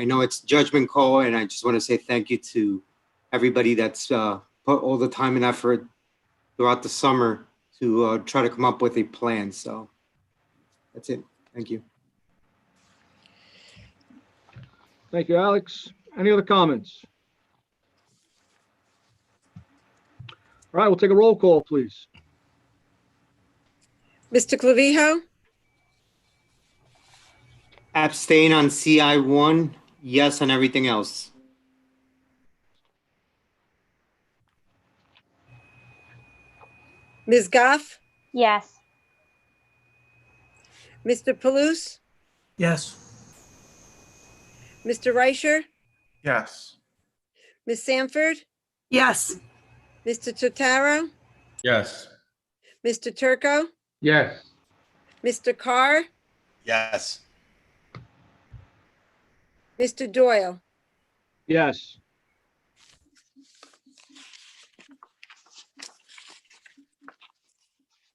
know it's judgment call, and I just want to say thank you to everybody that's put all the time and effort throughout the summer to try to come up with a plan. So that's it. Thank you. Thank you, Alex. Any other comments? All right, we'll take a roll call, please. Mr. Clavijo, Abstain on CI1, yes on everything else. Ms. Goff, Yes. Mr. Palouse, Yes. Mr. Reicher, Yes. Ms. Sanford, Yes. Mr. Totaro, Yes. Mr. Turco, Yes. Mr. Carr, Yes. Mr. Doyle. Yes.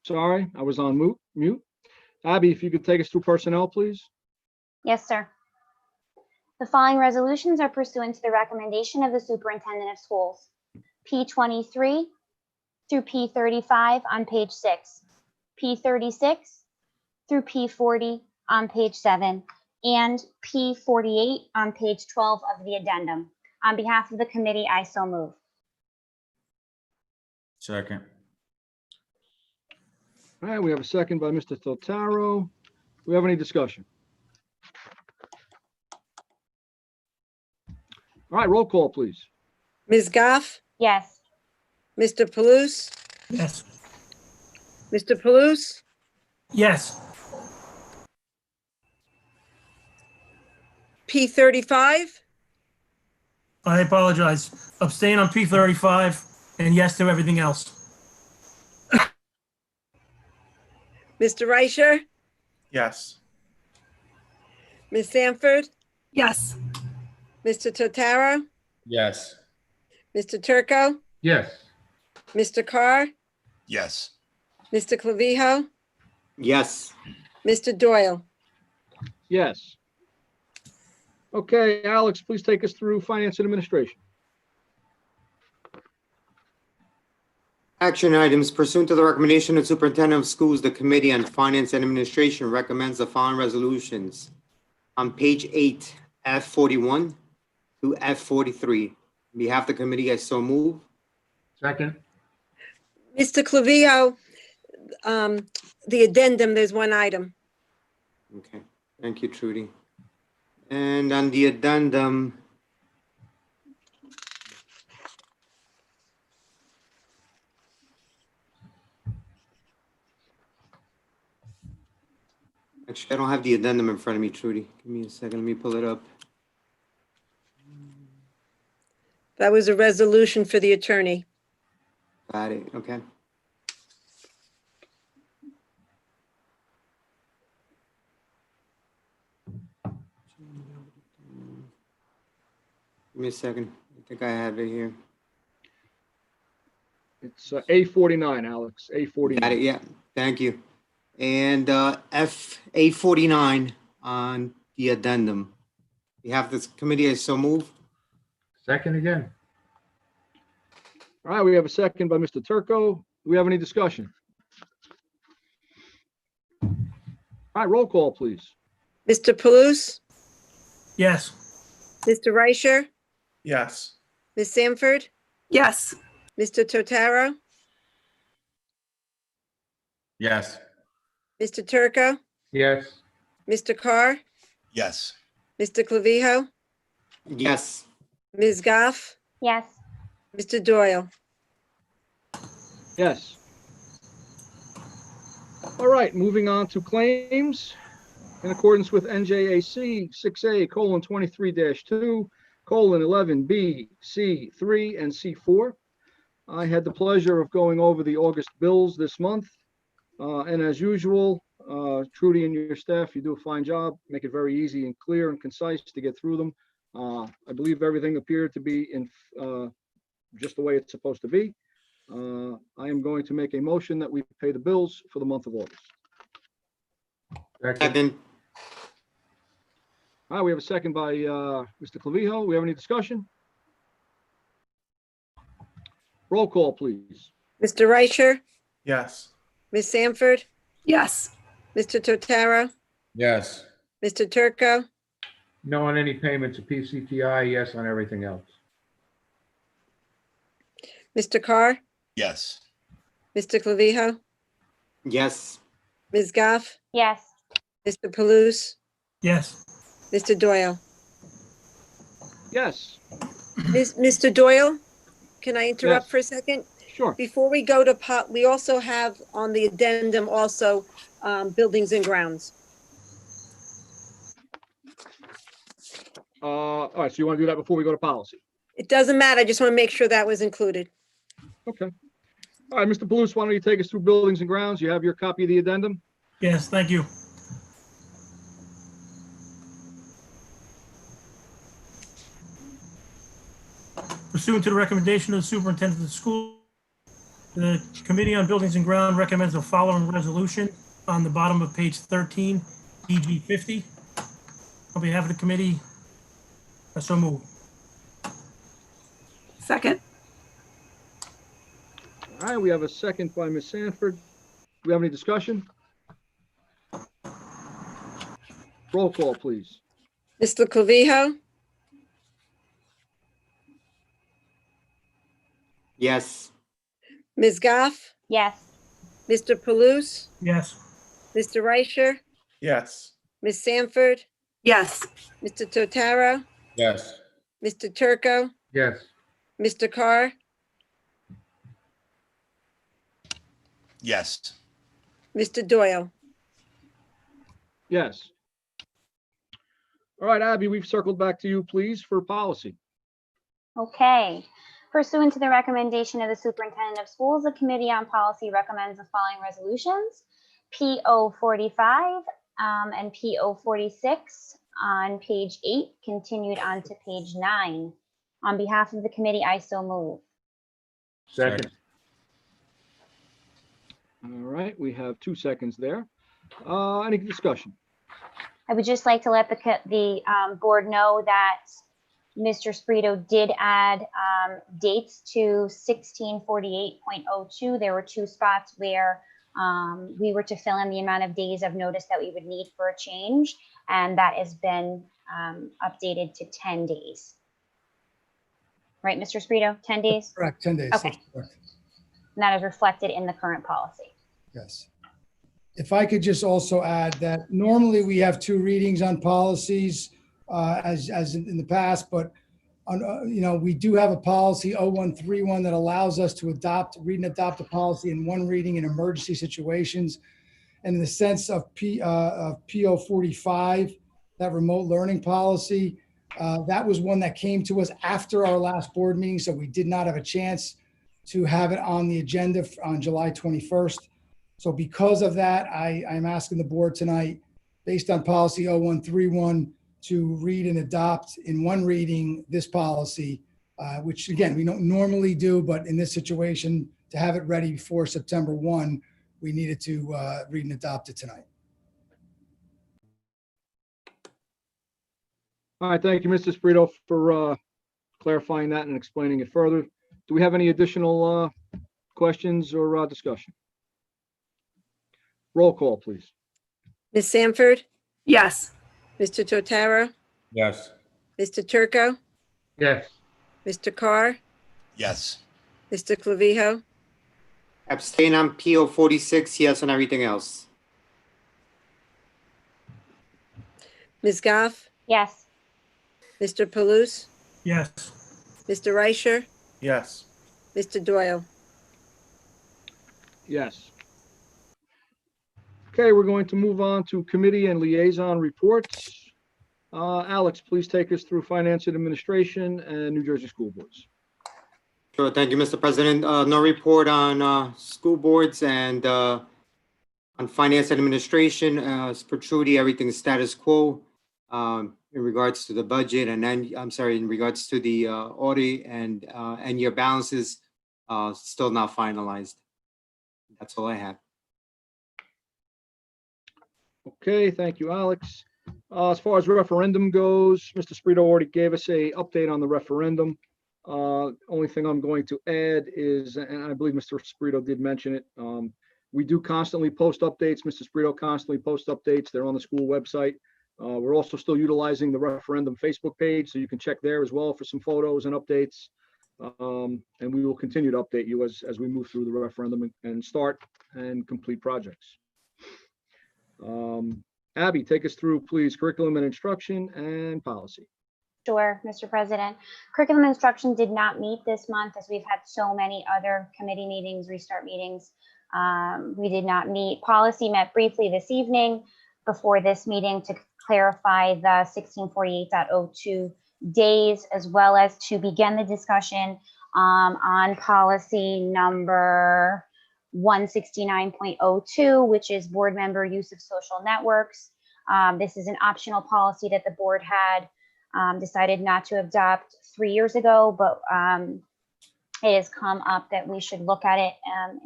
Sorry, I was on mute. Abby, if you could take us through personnel, please. Yes, sir. The following resolutions are pursuant to the recommendation of the Superintendent of Schools. P23 through P35 on page 6, P36 through P40 on page 7, and P48 on page 12 of the addendum. On behalf of the committee, I so move. Second. All right, we have a second by Mr. Totaro. Do we have any discussion? All right, roll call, please. Ms. Goff, Yes. Mr. Palouse, Yes. Mr. Palouse, Yes. P35, I apologize. Abstain on P35 and yes to everything else. Mr. Reicher, Yes. Ms. Sanford, Yes. Mr. Totaro, Yes. Mr. Turco, Yes. Mr. Carr, Yes. Mr. Clavijo, Yes. Mr. Doyle. Yes. Okay, Alex, please take us through finance and administration. Action items pursuant to the recommendation of Superintendent of Schools, the Committee on Finance and Administration recommends the following resolutions. On page 8, F41 to F43. On behalf of the committee, I so move. Second. Mr. Clavijo, the addendum, there's one item. Okay, thank you, Trudy. And on the addendum, actually, I don't have the addendum in front of me, Trudy. Give me a second, let me pull it up. That was a resolution for the attorney. Got it, okay. Give me a second. I think I have it here. It's A49, Alex, A49. Got it, yeah, thank you. And FA49 on the addendum. You have this committee, I so move. Second again. All right, we have a second by Mr. Turco. Do we have any discussion? All right, roll call, please. Mr. Palouse, Yes. Mr. Reicher, Yes. Ms. Sanford, Yes. Mr. Totaro, Yes. Mr. Turco, yes, Mr. Carr, Yes. Mr. Clavijo, Yes. Ms. Goff, Yes. Mr. Doyle. Yes. All right, moving on to claims. In accordance with NJAC 6A:23-2:11B, C3, and C4, I had the pleasure of going over the August bills this month. And as usual, Trudy and your staff, you do a fine job, make it very easy and clear and concise to get through them. I believe everything appeared to be in just the way it's supposed to be. I am going to make a motion that we pay the bills for the month of August. second, Second. All right, we have a second by Mr. Clavijo. We have any discussion? Roll call, please. Mr. Reicher, Yes. Ms. Sanford, Yes. Mr. Totaro, Yes. Mr. Turco, no on any payments of PCTI, yes on everything else. Mr. Carr, Yes. Mr. Clavijo, Yes. Ms. Goff, Yes. Mr. Palouse, Yes. Mr. Doyle. Yes, Mr. Doyle, can I interrupt Yes. for a second? sure. Before we go to we also have on the addendum also buildings and grounds. All right, so you want to do that before we go to policy? It doesn't matter. I just want to make sure that was included. Okay. All right, Mr. Palouse, why don't you take us through buildings and grounds? You have your copy of the addendum? Yes, thank you. Pursuant to the recommendation of the superintendent of the school, the Committee on Buildings and Ground recommends the following resolution on the bottom of page 13, DG 50. On behalf of the committee, I so move. Second. All right, we have a second by Ms. Sanford. Do we have any discussion? Roll call, please. Mr. Clavijo, Yes. Ms. Goff, Yes. Mr. Palouse, Yes. Mr. Reicher, Yes. Ms. Sanford, Yes. Mr. Totaro, Yes. Mr. Turco, Yes, Mr. Carr, Yes. Mr. Doyle. Yes. All right, Abby, we've circled back to you, please, for policy. Okay. Pursuant to the recommendation of the superintendent of schools, the Committee on Policy recommends the following resolutions. PO 45 and PO 46 on page 8, continued on to page 9. On behalf of the committee, I so move. second, All right, we have 2 seconds there. Any discussion? I would just like to let the board know that Mr. Sprito did add dates to 1648.02. There were 2 spots where we were to fill in the amount of days of notice that we would need for a change, and that has been updated to 10 days. Right, Mr. Sprito, 10 days? Correct, 10 days. Okay. That's correct. And that is reflected in the current policy. Yes. If I could just also add that normally we have 2 readings on policies as in the past, but we do have a policy 0131 that allows us to read and adopt a policy in 1 reading in emergency situations. And in the sense of PO 45, that remote learning policy, that was one that came to us after our last board meeting, so we did not have a chance to have it on the agenda on July 21st. So because of that, I'm asking the board tonight, based on policy 0131, to read and adopt in 1 reading this policy, which again, we don't normally do, but in this situation, to have it ready before September 1, we needed to read and adopt it tonight. All right, thank you, Mr. Sprito, for clarifying that and explaining it further. Do we have any additional questions or discussion? Roll call, please. Ms. Sanford, Yes. Mr. Totaro, Yes. Mr. Turco, Yes. Mr. Carr, Yes. Mr. Clavijo, Abstain on PO 46, yes on everything else. Ms. Goff, Yes. Mr. Palooz, Yes. Mr. Reicher, Yes. Mr. Doyle. Yes. Okay, we're going to move on to committee and liaison reports. Alex, please take us through finance and administration and New Jersey school boards. Sure, thank you, Mr. President. No report on school boards and on finance and administration. As per Trudy, everything is status quo in regards to the budget, and then, I'm sorry, in regards to the audit and year balances, still not finalized. That's all I have. Okay, thank you, Alex. As far as referendum goes, Mr. Sprito already gave us a update on the referendum. Only thing I'm going to add is, and I believe Mr. Sprito did mention it, we do constantly post updates. Mr. Sprito constantly posts updates. They're on the school website. We're also still utilizing the referendum Facebook page, so you can check there as well for some photos and updates. And we will continue to update you as we move through the referendum and start and complete projects. Abby, take us through, please, curriculum and instruction and policy. Sure, Mr. President. Curriculum instruction did not meet this month as we've had so many other committee meetings, restart meetings. We did not meet. Policy met briefly this evening before this meeting to clarify the 1648.02 days, as well as to begin the discussion on policy number 169.02, which is board member use of social networks. This is an optional policy that the board had decided not to adopt 3 years ago, but it has come up that we should look at it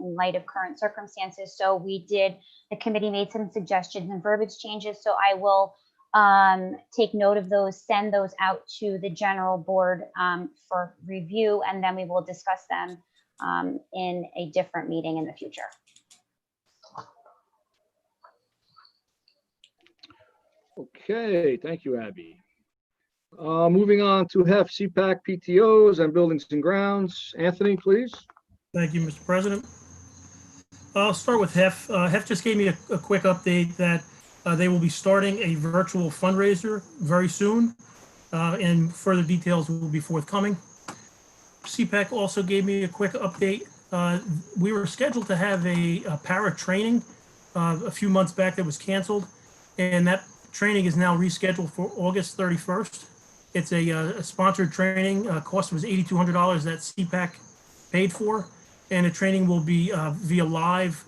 in light of current circumstances. So the committee made some suggestions and verbiage changes. So I will take note of those, send those out to the general board for review, and then we will discuss them in a different meeting in the future. Okay, thank you, Abby. Moving on to HEF, CPAC, PTOs, and buildings and grounds. Anthony, please. Thank you, Mr. President. I'll start with HEF. HEF just gave me a quick update that they will be starting a virtual fundraiser very soon, and further details will be forthcoming. CPAC also gave me a quick update. We were scheduled to have a para training a few months back that was canceled, and that training is now rescheduled for August 31st. It's a sponsored training. Cost was $8,200 that CPAC paid for, and the training will be via live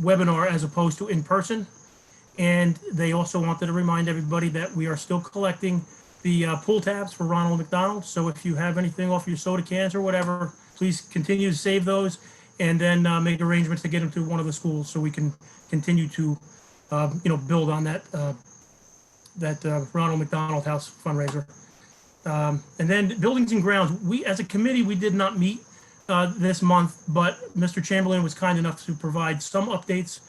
webinar as opposed to in person. And they also wanted to remind everybody that we are still collecting the pull tabs for Ronald McDonald. So if you have anything off your soda cans or whatever, please continue to save those, and then make arrangements to get them to one of the schools so we can continue to, build on that Ronald McDonald House fundraiser. And then buildings and grounds. We, as a committee, we did not meet this month, but Mr. Chamberlain was kind enough to provide some updates.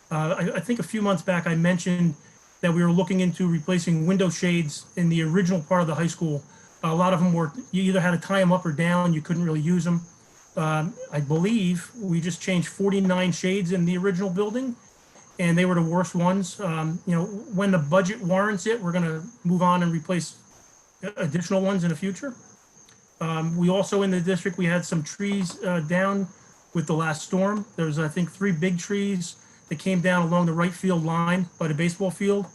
I think a few months back I mentioned that we were looking into replacing window shades in the original part of the high school. A lot of them were, you either had to tie them up or down, you couldn't really use them. I believe we just changed 49 shades in the original building, and they were the worst ones. When the budget warrants it, we're gonna move on and replace additional ones in the future. We also, in the district, we had some trees down with the last storm. There was, I think, 3 big trees that came down along the right field line by the baseball field,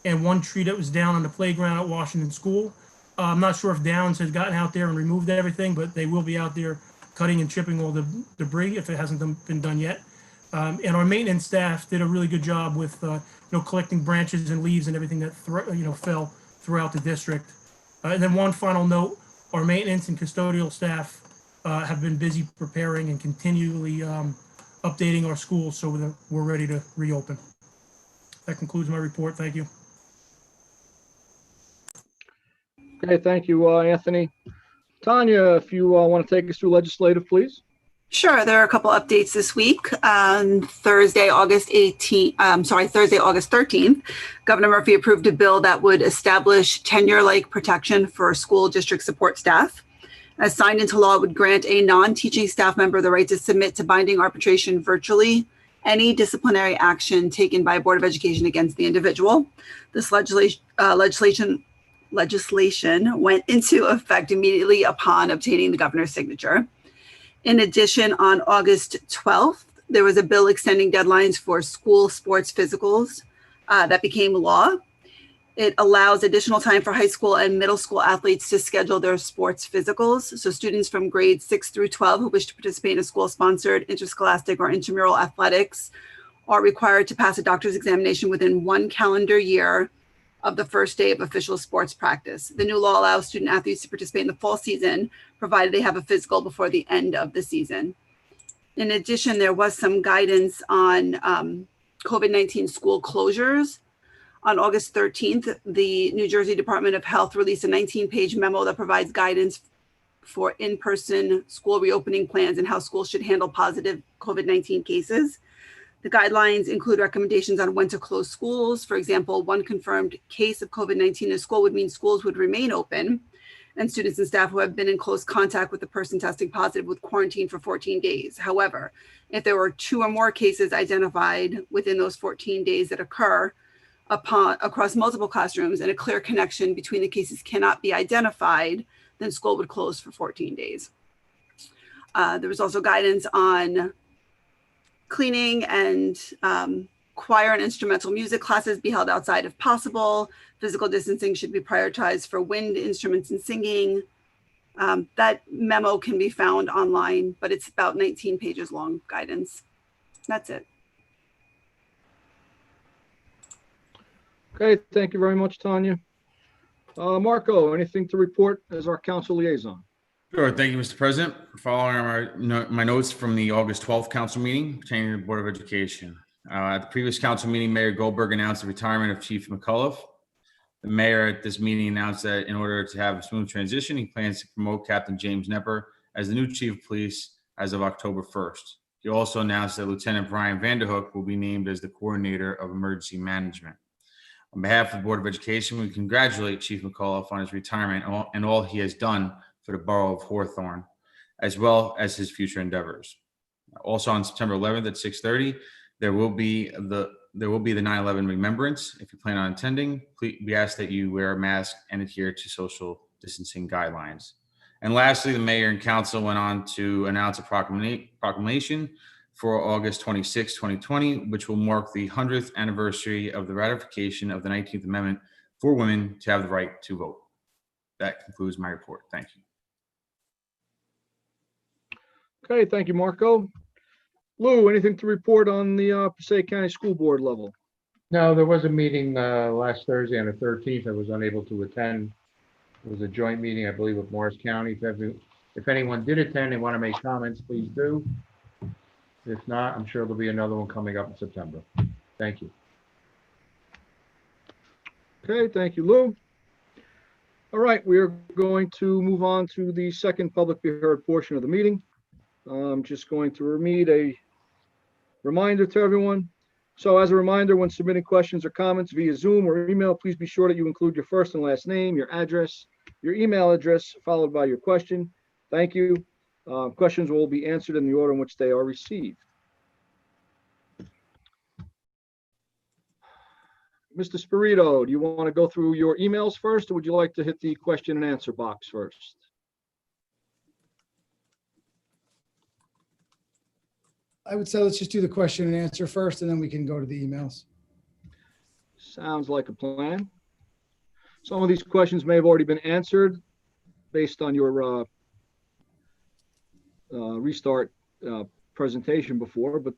and 1 tree that was down on the playground at Washington School. I'm not sure if Downs has gotten out there and removed everything, but they will be out there cutting and chipping all the debris if it hasn't been done yet. And our maintenance staff did a really good job with collecting branches and leaves and everything that fell throughout the district. And then one final note: our maintenance and custodial staff have been busy preparing and continually updating our schools so that we're ready to reopen. That concludes my report. Thank you. Okay, thank you, Anthony. Tanya, if you want to take us through legislative, please. Sure, there are a couple updates this week. Thursday, August 13th, Governor Murphy approved a bill that would establish tenure-like protection for school district support staff. As signed into law, it would grant a non-teaching staff member the right to submit to binding arbitration virtually any disciplinary action taken by a Board of Education against the individual. This legislation went into effect immediately upon obtaining the governor's signature. In addition, on August 12th, there was a bill extending deadlines for school sports physicals that became law. It allows additional time for high school and middle school athletes to schedule their sports physicals. So students from grades 6 through 12 who wish to participate in a school-sponsored interscholastic or intramural athletics are required to pass a doctor's examination within 1 calendar year of the first day of official sports practice. The new law allows student athletes to participate in the fall season, provided they have a physical before the end of the season. In addition, there was some guidance on COVID-19 school closures. On August 13th, the New Jersey Department of Health released a 19-page memo that provides guidance for in-person school reopening plans and how schools should handle positive COVID-19 cases. The guidelines include recommendations on when to close schools. For example, one confirmed case of COVID-19 in a school would mean schools would remain open, and students and staff who have been in close contact with the person testing positive would quarantine for 14 days. However, if there were 2 or more cases identified within those 14 days that occur across multiple classrooms and a clear connection between the cases cannot be identified, then school would close for 14 days. There was also guidance on cleaning and choir and instrumental music classes be held outside if possible. Physical distancing should be prioritized for wind instruments and singing. That memo can be found online, but it's about 19 pages long guidance. That's it. Okay, thank you very much, Tanya. Marco, anything to report as our council liaison? Sure. Thank you, Mr. President. Following my notes from the August 12th council meeting pertaining to the Board of Education. At the previous council meeting, Mayor Goldberg announced the retirement of Chief McCullough. The mayor at this meeting announced that in order to have a smooth transition, he plans to promote Captain James Nepper as the new Chief of Police as of October 1st. He also announced that Lieutenant Brian Vanderhook will be named as the Coordinator of Emergency Management. On behalf of the Board of Education, we congratulate Chief McCullough on his retirement and all he has done for the borough of Hawthorne, as well as his future endeavors. Also on September 11th at 6:30, there will be the 9/11 remembrance. If you plan on attending, please, we ask that you wear a mask and adhere to social distancing guidelines. And lastly, the mayor and council went on to announce a proclamation for August 26, 2020, which will mark the 100th anniversary of the ratification of the 19th Amendment for women to have the right to vote. That concludes my report. Thank you. Okay, thank you, Marco. Lou, anything to report on the Passaic County School Board level? No, there was a meeting last Thursday on the 13th. I was unable to attend. It was a joint meeting, I believe, with Morris County. If anyone did attend and want to make comments, please do. If not, I'm sure there'll be another one coming up in September. Thank you. Okay, thank you, Lou. All right, we are going to move on to the second publicly heard portion of the meeting. I'm just going to read a reminder to everyone. So as a reminder, when submitting questions or comments via Zoom or email, please be sure that you include your first and last name, your address, your email address, followed by your question. Thank you. Questions will be answered in the order in which they are received. Mr. Spirito, do you want to go through your emails first, or would you like to hit the question and answer box first? I would say let's just do the question and answer first, and then we can go to the emails. Sounds like a plan. Some of these questions may have already been answered based on your restart presentation before, but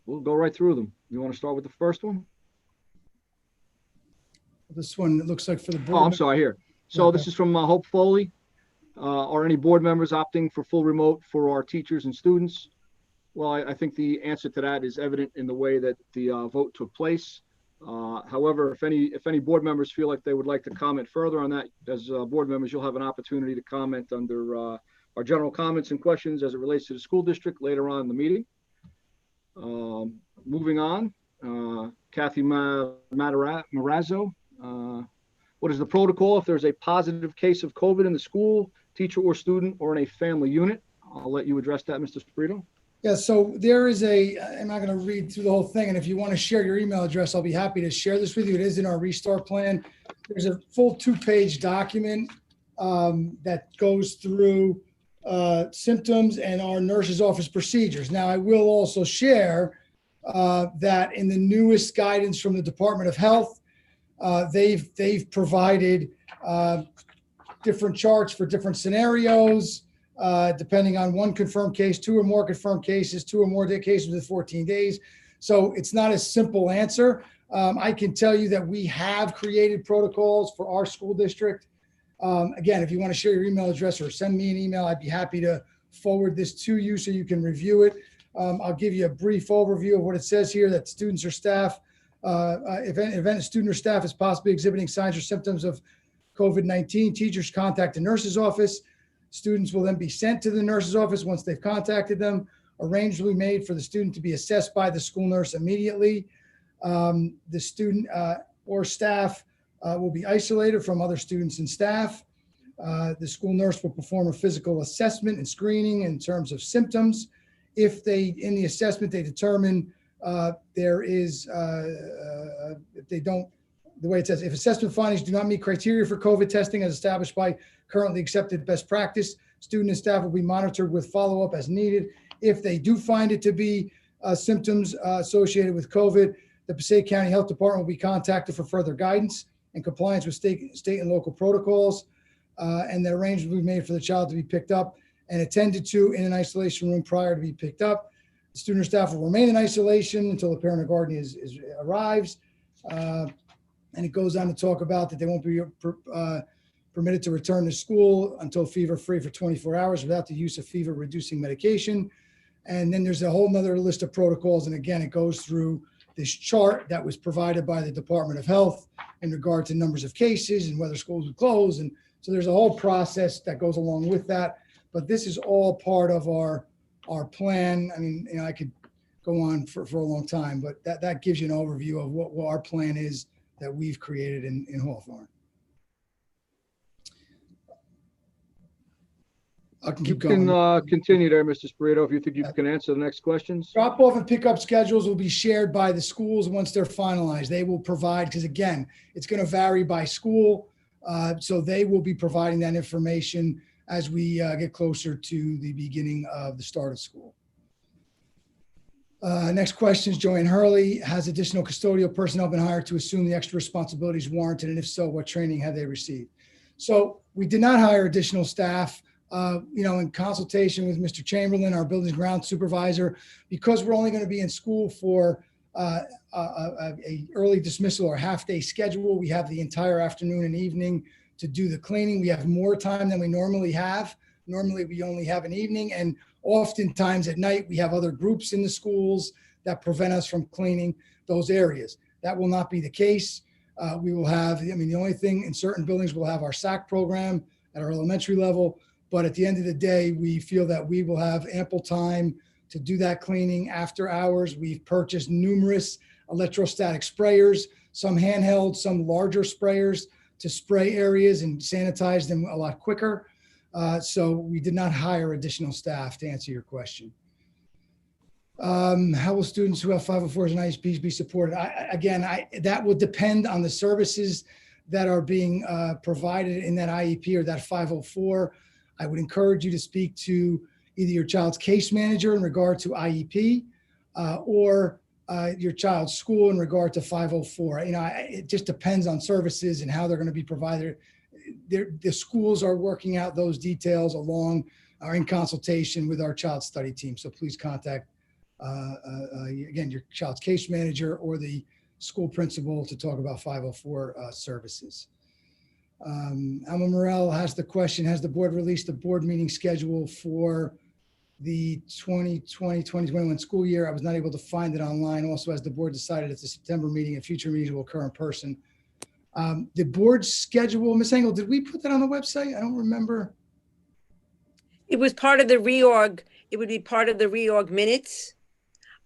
we'll go right through them. You want to start with the first one? This one, it looks like for the board. Oh, I'm sorry, here. So this is from Hope Foley. Are any board members opting for full remote for our teachers and students? Well, I think the answer to that is evident in the way that the vote took place. However, if any board members feel like they would like to comment further on that, as board members, you'll have an opportunity to comment under our general comments and questions as it relates to the school district later on in the meeting. Moving on, Kathy Marazzo. What is the protocol if there's a positive case of COVID in the school, teacher or student, or in a family unit? I'll let you address that, Mr. Sprito. Yeah, so there is I'm not going to read through the whole thing. And if you want to share your email address, I'll be happy to share this with you. It is in our restart plan. There's a full 2-page document that goes through symptoms and our nurse's office procedures. Now, I will also share that in the newest guidance from the Department of Health, they've provided different charts for different scenarios, depending on 1 confirmed case, 2 or more confirmed cases, 2 or more cases within 14 days. So it's not a simple answer. I can tell you that we have created protocols for our school district. Again, if you want to share your email address or send me an email, I'd be happy to forward this to you so you can review it. I'll give you a brief overview of what it says here, that students or staff, if an event student or staff is possibly exhibiting signs or symptoms of COVID-19, teachers contact the nurse's office. Students will then be sent to the nurse's office once they've contacted them. Arrangements will be made for the student to be assessed by the school nurse immediately. The student or staff will be isolated from other students and staff. The school nurse will perform a physical assessment and screening in terms of symptoms. If in the assessment, they determine there is, if they don't, the way it says, if assessment findings do not meet criteria for COVID testing as established by currently accepted best practice, student and staff will be monitored with follow-up as needed. If they do find it to be symptoms associated with COVID, the Passaic County Health Department will be contacted for further guidance and compliance with state and local protocols. And the arrangement will be made for the child to be picked up and attended to in an isolation room prior to be picked up. The student or staff will remain in isolation until the parent or guardian arrives. And it goes on to talk about that they won't be permitted to return to school until fever-free for 24 hours without the use of fever-reducing medication. And then there's a whole nother list of protocols. And again, it goes through this chart that was provided by the Department of Health in regard to numbers of cases and whether schools would close. And so there's a whole process that goes along with that. But this is all part of our plan. I mean, I could go on for a long time, but that gives you an overview of what our plan is that we've created in Hawthorne. I can keep going. You can continue there, Mr. Sprito, if you think you can answer the next questions. Drop off and pickup schedules will be shared by the schools once they're finalized. They will provide, because again, it's going to vary by school. So they will be providing that information as we get closer to the beginning of the start of school. Next question is Joanne Hurley. Has additional custodial personnel been hired to assume the extra responsibilities warranted? And if so, what training have they received? So we did not hire additional staff. In consultation with Mr. Chamberlain, our buildings and grounds supervisor, because we're only going to be in school for a early dismissal or half-day schedule. We have the entire afternoon and evening to do the cleaning. We have more time than we normally have. Normally, we only have an evening, and oftentimes at night, we have other groups in the schools that prevent us from cleaning those areas. That will not be the case. We will have, the only thing in certain buildings, we'll have our SAC program at our elementary level. But at the end of the day, we feel that we will have ample time to do that cleaning after hours. We've purchased numerous electrostatic sprayers, some handheld, some larger sprayers to spray areas and sanitize them a lot quicker. So we did not hire additional staff, to answer your question. How will students who have 504s and ISPs be supported? That will depend on the services that are being provided in that IEP or that 504. I would encourage you to speak to either your child's case manager in regard to IEP or your child's school in regard to 504. It just depends on services and how they're going to be provided. The schools are working out those details along or in consultation with our child study team. So please contact, again, your child's case manager or the school principal to talk about 504 services. Alma Morel has the question, has the board released the board meeting schedule for the 2020-2021 school year? I was not able to find it online. Also, has the board decided if the September meeting and future meetings will occur in person? The board schedule, Ms. Engel, did we put that on the website? I don't remember. It was part of the reorg. It would be part of the reorg minutes.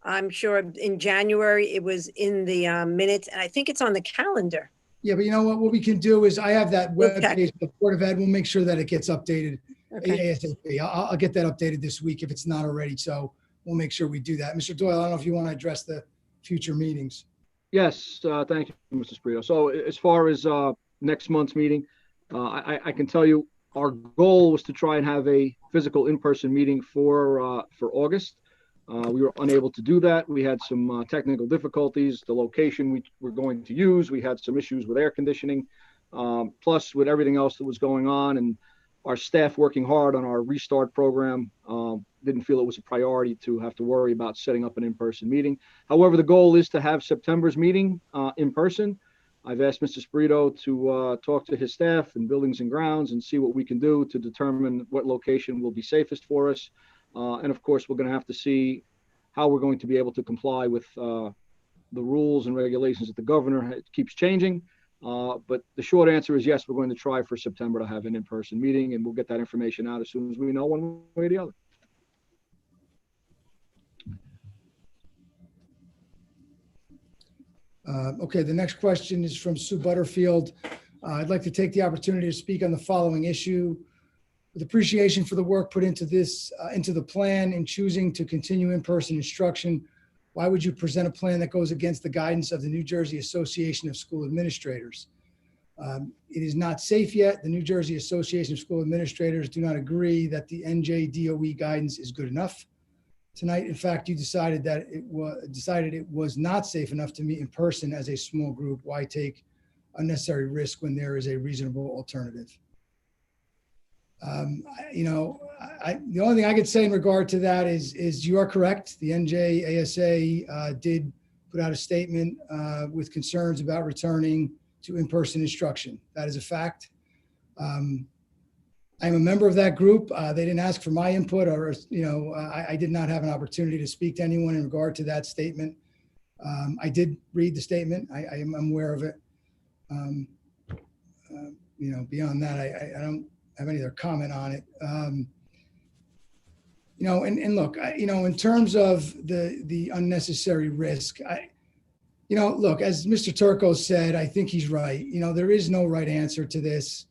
I'm sure in January it was in the minutes, and I think it's on the calendar. Yeah, but you know what we can do is I have that We'll check. webpage, the Board of Ed, we'll make sure that it gets updated Okay. ASAP. I'll get that updated this week if it's not already. So we'll make sure we do that. Mr. Doyle, I don't know if you want to address the future meetings. Yes, thank you, Mr. Sprito. So as far as next month's meeting, I can tell you our goal was to try and have a physical in-person meeting for August. We were unable to do that. We had some technical difficulties. The location we were going to use, we had some issues with air conditioning, plus with everything else that was going on, and our staff working hard on our restart program didn't feel it was a priority to have to worry about setting up an in-person meeting. However, the goal is to have September's meeting in person. I've asked Mr. Sprito to talk to his staff and buildings and grounds and see what we can do to determine what location will be safest for us. And of course, we're going to have to see how we're going to be able to comply with the rules and regulations that the governor keeps changing. But the short answer is yes, we're going to try for September to have an in-person meeting, and we'll get that information out as soon as we know one way or the other. Okay, the next question is from Sue Butterfield. I'd like to take the opportunity to speak on the following issue. With appreciation for the work put into this, into the plan in choosing to continue in-person instruction, why would you present a plan that goes against the guidance of the New Jersey Association of School Administrators? It is not safe yet. The New Jersey Association of School Administrators do not agree that the NJDOE guidance is good enough. Tonight, in fact, you decided that it was not safe enough to meet in person as a small group. Why take unnecessary risk when there is a reasonable alternative? The only thing I could say in regard to that is you are correct. The NJASA did put out a statement with concerns about returning to in-person instruction. That is a fact. I'm a member of that group. They didn't ask for my input, or I did not have an opportunity to speak to anyone in regard to that statement. I did read the statement. I am aware of it. Beyond that, I don't have any other comment on it. And look, in terms of the unnecessary risk, look, as Mr. Turco said, I think he's right. There is no right answer to this.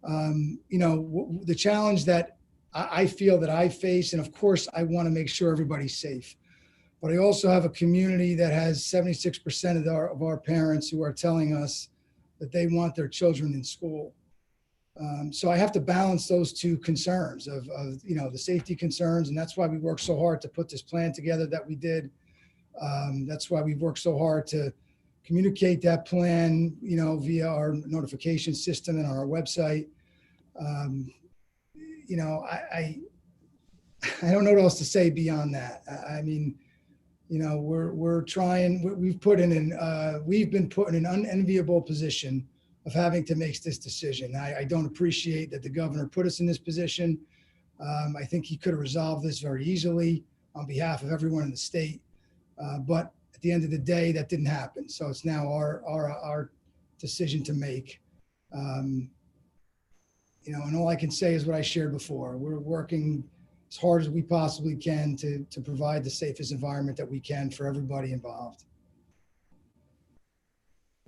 The challenge that I feel that I face, and of course I want to make sure everybody's safe, but I also have a community that has 76% of our parents who are telling us that they want their children in school. So I have to balance those two concerns of the safety concerns, and that's why we worked so hard to put this plan together that we did. That's why we've worked so hard to communicate that plan, via our notification system and on our website. I don't know what else to say beyond that. We're trying. We've been put in an unenviable position of having to make this decision. I don't appreciate that the governor put us in this position. I think he could have resolved this very easily on behalf of everyone in the state. But at the end of the day, that didn't happen. So it's now our decision to make. And all I can say is what I shared before. We're working as hard as we possibly can to provide the safest environment that we can for everybody involved.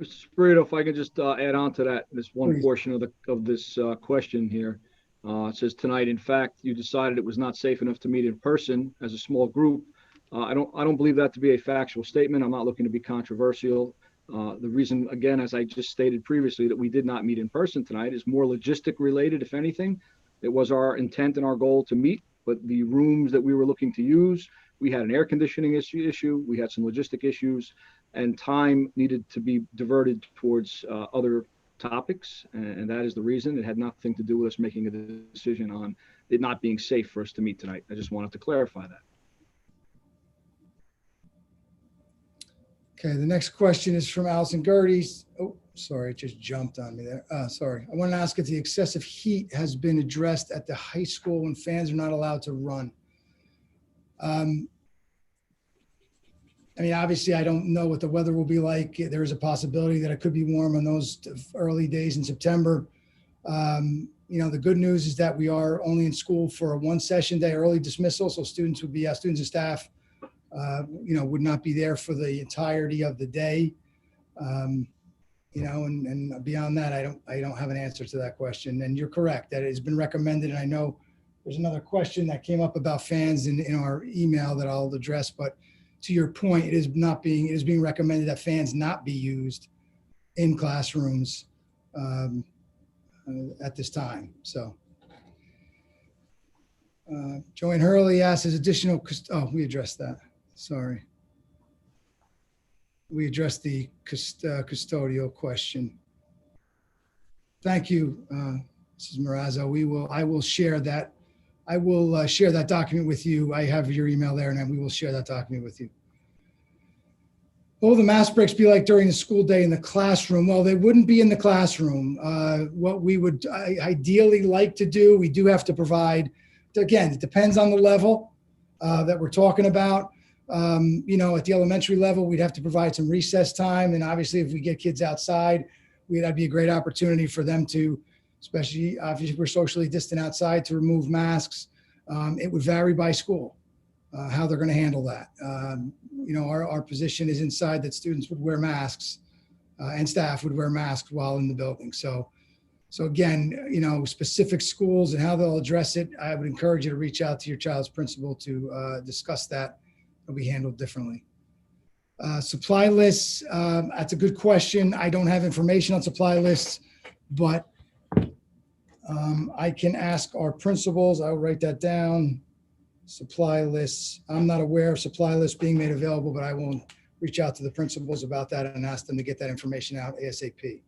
Mr. Sprito, if I could just add on to that, this one Please. portion of this question here. It says tonight, in fact, you decided it was not safe enough to meet in person as a small group. I don't believe that to be a factual statement. I'm not looking to be controversial. The reason, again, as I just stated previously, that we did not meet in person tonight is more logistic related, if anything. It was our intent and our goal to meet, but the rooms that we were looking to use, we had an air conditioning issue, we had some logistic issues, and time needed to be diverted towards other topics. And that is the reason. It had nothing to do with us making a decision on it not being safe for us to meet tonight. I just wanted to clarify that. Okay, the next question is from Allison Gerdes. Oh, sorry, it just jumped on me there. Sorry. I want to ask if the excessive heat has been addressed at the high school when fans are not allowed to run. Obviously, I don't know what the weather will be like. There is a possibility that it could be warm on those early days in September. The good news is that we are only in school for a one session day early dismissal. So students and staff, would not be there for the entirety of the day. And beyond that, I don't have an answer to that question. And you're correct that it has been recommended. And I know there's another question that came up about fans in our email that I'll address, but to your point, it is being recommended that fans not be used in classrooms at this time. So Joanne Hurley asks, is additional, we addressed that. Sorry. We addressed the custodial question. Thank you, Mrs. Marazzo. I will share that. I will share that document with you. I have your email there, and we will share that document with you. What will the mask breaks be like during the school day in the classroom? Well, they wouldn't be in the classroom. What we would ideally like to do, we do have to provide, again, it depends on the level that we're talking about. At the elementary level, we'd have to provide some recess time. And obviously, if we get kids outside, that'd be a great opportunity for them to, especially if we're socially distant outside, to remove masks. It would vary by school, how they're going to handle that. Our position is inside that students would wear masks and staff would wear masks while in the building. So again, specific schools and how they'll address it, I would encourage you to reach out to your child's principal to discuss that. It'll be handled differently. Supply lists, that's a good question. I don't have information on supply lists, but I can ask our principals. I'll write that down. Supply lists. I'm not aware of supply lists being made available, but I will reach out to the principals about that and ask them to get that information out ASAP.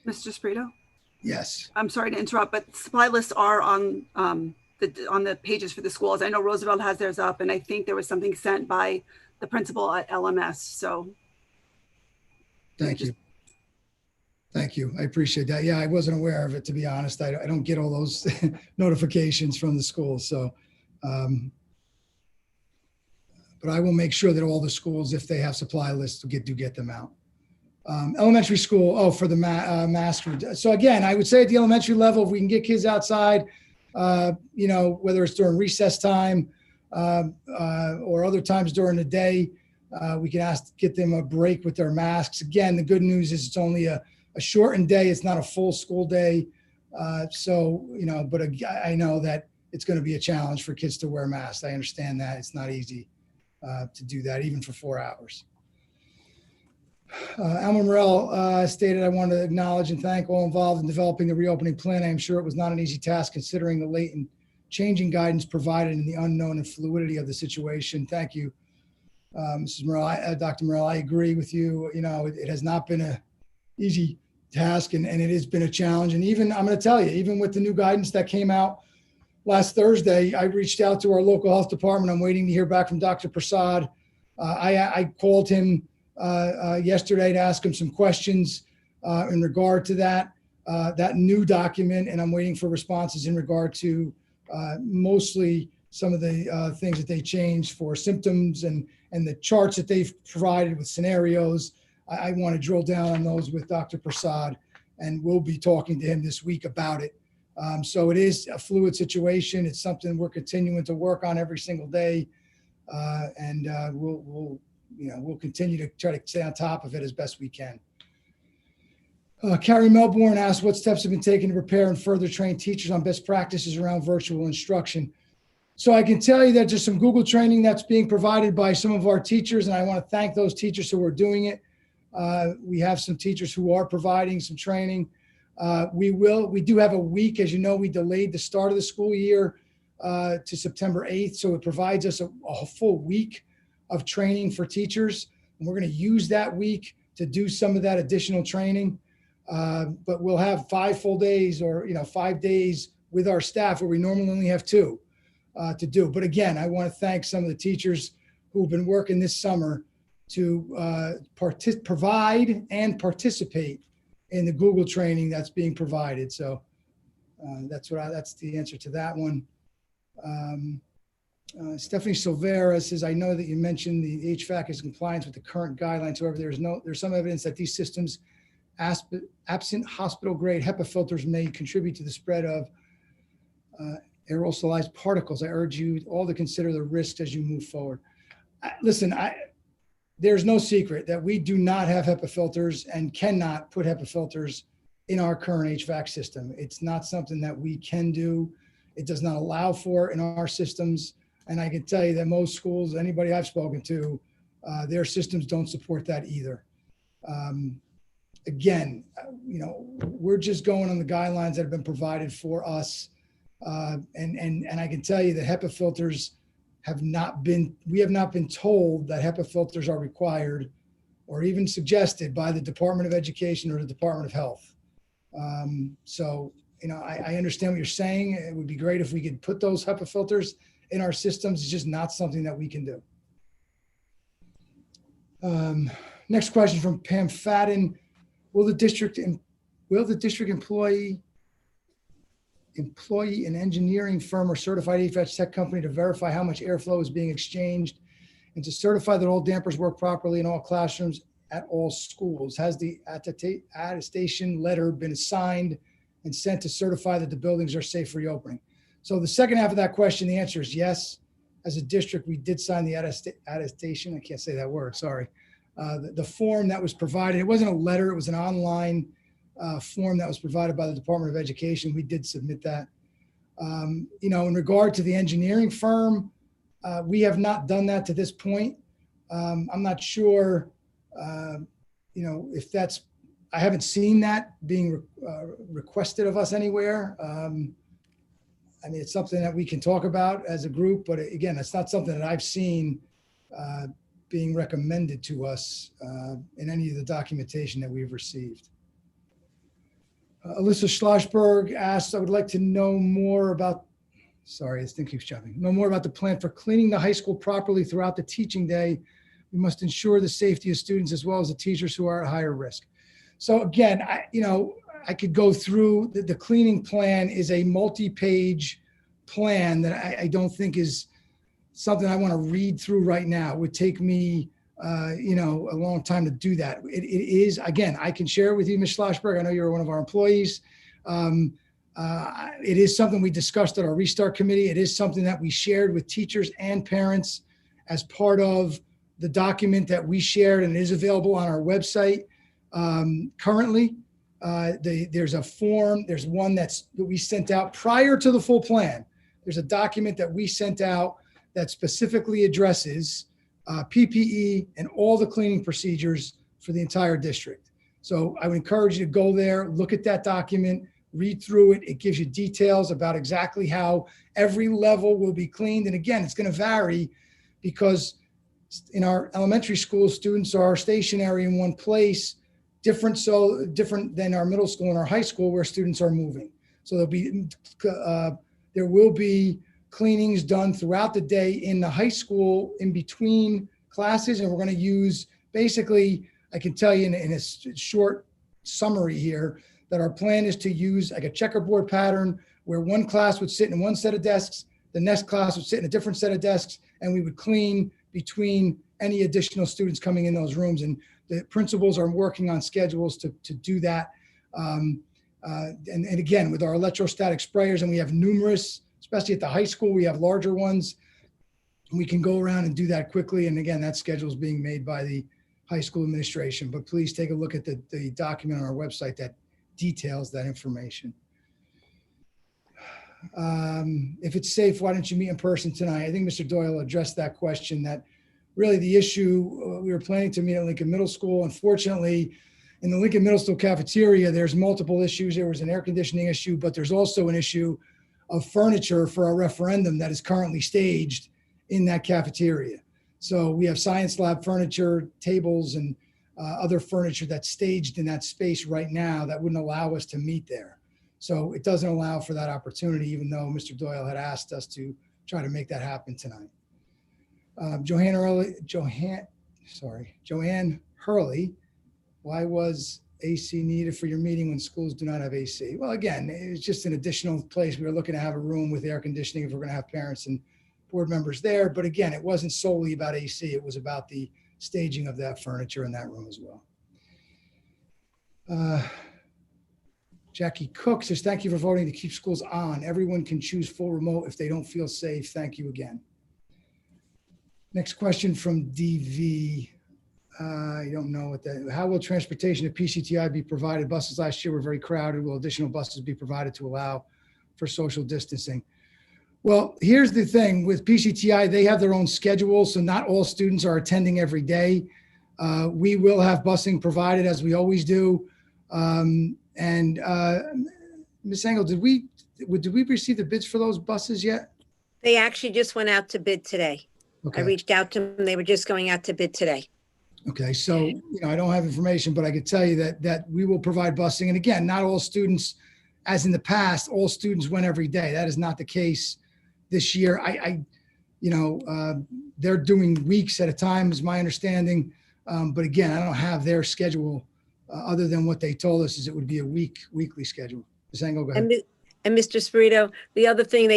Mr. Sprito? Yes. I'm sorry to interrupt, but supply lists are on the pages for the schools. I know Roosevelt has theirs up, and I think there was something sent by the principal at LMS. So thank you. Thank you. I appreciate that. Yeah, I wasn't aware of it, to be honest. I don't get all those notifications from the schools. So, but I will make sure that all the schools, if they have supply lists, do get them out. Elementary school, for the mask. So again, I would say at the elementary level, if we can get kids outside, whether it's during recess time or other times during the day, we can get them a break with their masks. Again, the good news is it's only a shortened day. It's not a full school day. But I know that it's going to be a challenge for kids to wear masks. I understand that. It's not easy to do that, even for 4 hours. Alma Morell stated, I want to acknowledge and thank all involved in developing the reopening plan. I am sure it was not an easy task considering the late and changing guidance provided and the unknown and fluidity of the situation. Thank you, Mrs. Morell. Dr. Morell, I agree with you. It has not been an easy task and it has been a challenge. And even, I'm going to tell you, even with the new guidance that came out last Thursday, I reached out to our local health department. I'm waiting to hear back from Dr. Prasad. I called him yesterday to ask him some questions in regard to that new document, and I'm waiting for responses in regard to mostly some of the things that they changed for symptoms and the charts that they've provided with scenarios. I want to drill down on those with Dr. Prasad, and we'll be talking to him this week about it. So it is a fluid situation. It's something we're continuing to work on every single day, and we'll continue to try to stay on top of it as best we can. Carrie Melbourne asked what steps have been taken to prepare and further train teachers on best practices around virtual instruction. So I can tell you that there's some Google training that's being provided by some of our teachers, and I want to thank those teachers who are doing it. We have some teachers who are providing some training. We do have a week, as you know, we delayed the start of the school year to September 8th. So it provides us a full week of training for teachers. And we're going to use that week to do some of that additional training. But we'll have 5 full days or, 5 days with our staff where we normally only have 2 to do. But again, I want to thank some of the teachers who've been working this summer to provide and participate in the Google training that's being provided. So that's the answer to that one. Stephanie Silvera says, I know that you mentioned the HVAC is in compliance with the current guidelines. However, there's some evidence that these systems absent hospital grade HEPA filters may contribute to the spread of aerosolized particles. I urge you all to consider the risks as you move forward. Listen, there's no secret that we do not have HEPA filters and cannot put HEPA filters in our current HVAC system. It's not something that we can do. It does not allow for in our systems. And I can tell you that most schools, anybody I've spoken to, their systems don't support that either. Again, we're just going on the guidelines that have been provided for us. And I can tell you that HEPA filters we have not been told that HEPA filters are required or even suggested by the Department of Education or the Department of Health. So, I understand what you're saying. It would be great if we could put those HEPA filters in our systems. It's just not something that we can do. Next question from Pam Fadden. Will the district employ an engineering firm or certified HVAC tech company to verify how much airflow is being exchanged and to certify that all dampers work properly in all classrooms at all schools? Has the attestation letter been assigned and sent to certify that the buildings are safe for reopening? So the second half of that question, the answer is yes. As a district, we did sign the attestation. I can't say that word, sorry. The form that was provided, it wasn't a letter, it was an online form that was provided by the Department of Education. We did submit that. In regard to the engineering firm, we have not done that to this point. I'm not sure, if that's, I haven't seen that being requested of us anywhere. It's something that we can talk about as a group, but again, it's not something that I've seen being recommended to us in any of the documentation that we've received. Alyssa Schlossberg asked, I would like to know more about, sorry, this thing keeps jumping, know more about the plan for cleaning the high school properly throughout the teaching day. We must ensure the safety of students as well as the teachers who are at higher risk. So again, I could go through, the cleaning plan is a multi-page plan that I don't think is something I want to read through right now. It would take me a long time to do that. It is, again, I can share it with you, Ms. Schlossberg. I know you're one of our employees. It is something we discussed at our Restart Committee. It is something that we shared with teachers and parents as part of the document that we shared, and it is available on our website currently. There's a form, there's one that we sent out prior to the full plan. There's a document that we sent out that specifically addresses PPE and all the cleaning procedures for the entire district. So I would encourage you to go there, look at that document, read through it. It gives you details about exactly how every level will be cleaned. And again, it's going to vary because in our elementary school, students are stationary in one place, different than our middle school and our high school where students are moving. So there will be cleanings done throughout the day in the high school in between classes. And we're going to use, basically, I can tell you in a short summary here, that our plan is to use like a checkerboard pattern where one class would sit in one set of desks, the next class would sit in a different set of desks, and we would clean between any additional students coming in those rooms. And the principals are working on schedules to do that. And again, with our electrostatic sprayers, and we have numerous, especially at the high school, we have larger ones. We can go around and do that quickly. And again, that schedule is being made by the high school administration, but please take a look at the document on our website that details that information. If it's safe, why don't you meet in person tonight? I think Mr. Doyle addressed that question, that really the issue, we were planning to meet at Lincoln Middle School. Unfortunately, in the Lincoln Middle School cafeteria, there's multiple issues. There was an air conditioning issue, but there's also an issue of furniture for our referendum that is currently staged in that cafeteria. So we have science lab furniture, tables, and other furniture that's staged in that space right now that wouldn't allow us to meet there. So it doesn't allow for that opportunity, even though Mr. Doyle had asked us to try to make that happen tonight. Joanne Hurley, why was AC needed for your meeting when schools do not have AC? Well, again, it's just an additional place. We were looking to have a room with air conditioning if we're going to have parents and board members there. But again, it wasn't solely about AC. It was about the staging of that furniture in that room as well. Jackie Cook says, thank you for voting to keep schools on. Everyone can choose full remote if they don't feel safe. Thank you again. Next question from DV. I don't know what that, how will transportation to PCTI be provided? Buses last year were very crowded. Will additional buses be provided to allow for social distancing? Well, here's the thing with PCTI, they have their own schedule, so not all students are attending every day. We will have busing provided as we always do. Ms. Engel, did we receive the bids for those buses yet? They actually just went out to bid today. Okay. I reached out to them. They were just going out to bid today. Okay, so, I don't have information, but I could tell you that we will provide busing. And again, not all students, as in the past, all students went every day. That is not the case this year. They're doing weeks at a time is my understanding. But again, I don't have their schedule other than what they told us is it would be a weekly schedule. Ms. Engel, go ahead. And Mr. Spirito, the other thing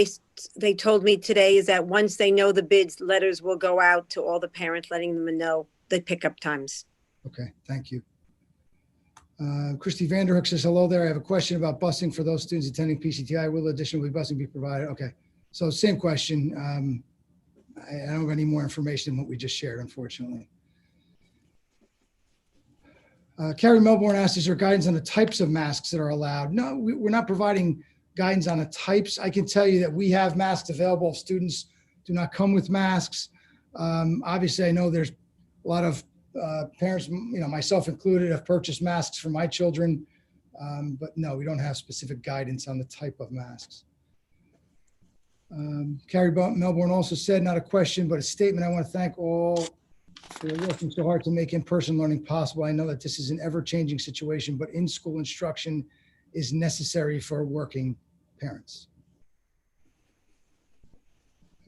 they told me today is that once they know the bids, letters will go out to all the parents, letting them know the pickup times. Okay, thank you. Christy Vanderhook says, hello there. I have a question about busing for those students attending PCTI. Will additional busing be provided? Okay, so same question. I don't have any more information than what we just shared, unfortunately. Carrie Melbourne asked, is there guidance on the types of masks that are allowed? No, we're not providing guidance on the types. I can tell you that we have masks available if students do not come with masks. Obviously, I know there's a lot of parents, myself included, have purchased masks for my children. But no, we don't have specific guidance on the type of masks. Carrie Melbourne also said, not a question, but a statement. I want to thank all for working so hard to make in-person learning possible. I know that this is an ever-changing situation, but in-school instruction is necessary for working parents.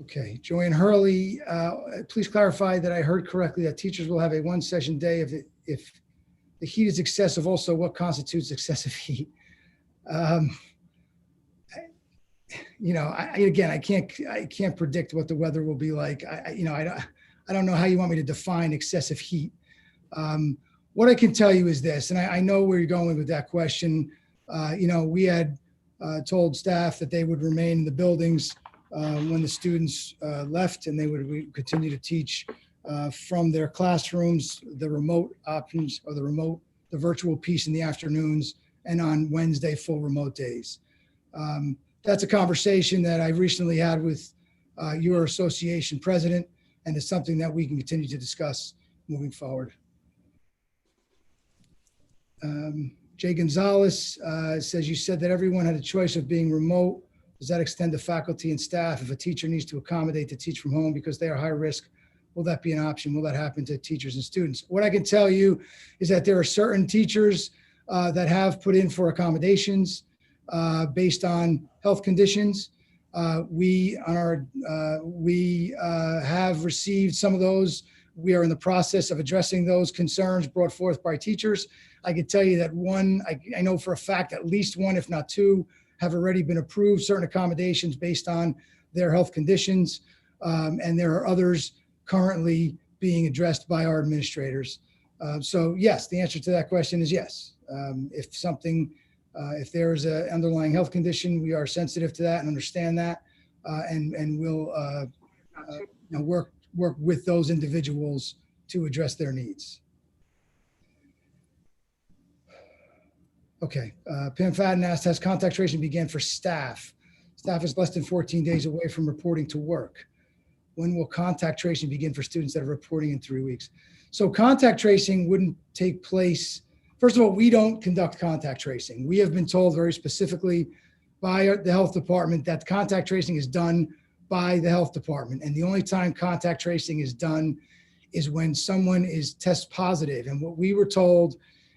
Okay, Joanne Hurley, please clarify that I heard correctly that teachers will have a one-session day if the heat is excessive. Also, what constitutes excessive heat? I can't predict what the weather will be like. I don't know how you want me to define excessive heat. What I can tell you is this, and I know where you're going with that question. We had told staff that they would remain in the buildings when the students left, and they would continue to teach from their classrooms, the remote options, or the virtual piece in the afternoons, and on Wednesday, full remote days. That's a conversation that I recently had with your association president, and it's something that we can continue to discuss moving forward. Jay Gonzalez says, you said that everyone had a choice of being remote. Does that extend to faculty and staff? If a teacher needs to accommodate to teach from home because they are high risk, will that be an option? Will that happen to teachers and students? What I can tell you is that there are certain teachers that have put in for accommodations based on health conditions. We have received some of those. We are in the process of addressing those concerns brought forth by teachers. I can tell you that I know for a fact at least one, if not two, have already been approved, certain accommodations based on their health conditions. And there are others currently being addressed by our administrators. So yes, the answer to that question is yes. If there is an underlying health condition, we are sensitive to that and understand that, and we'll work with those individuals to address their needs. Okay, Pam Fadden asked, has contact tracing began for staff? Staff is less than 14 days away from reporting to work. When will contact tracing begin for students that are reporting in 3 weeks? So contact tracing wouldn't take place. First of all, we don't conduct contact tracing. We have been told very specifically by the health department that contact tracing is done by the health department. And the only time contact tracing is done is when someone is test positive. And what we were told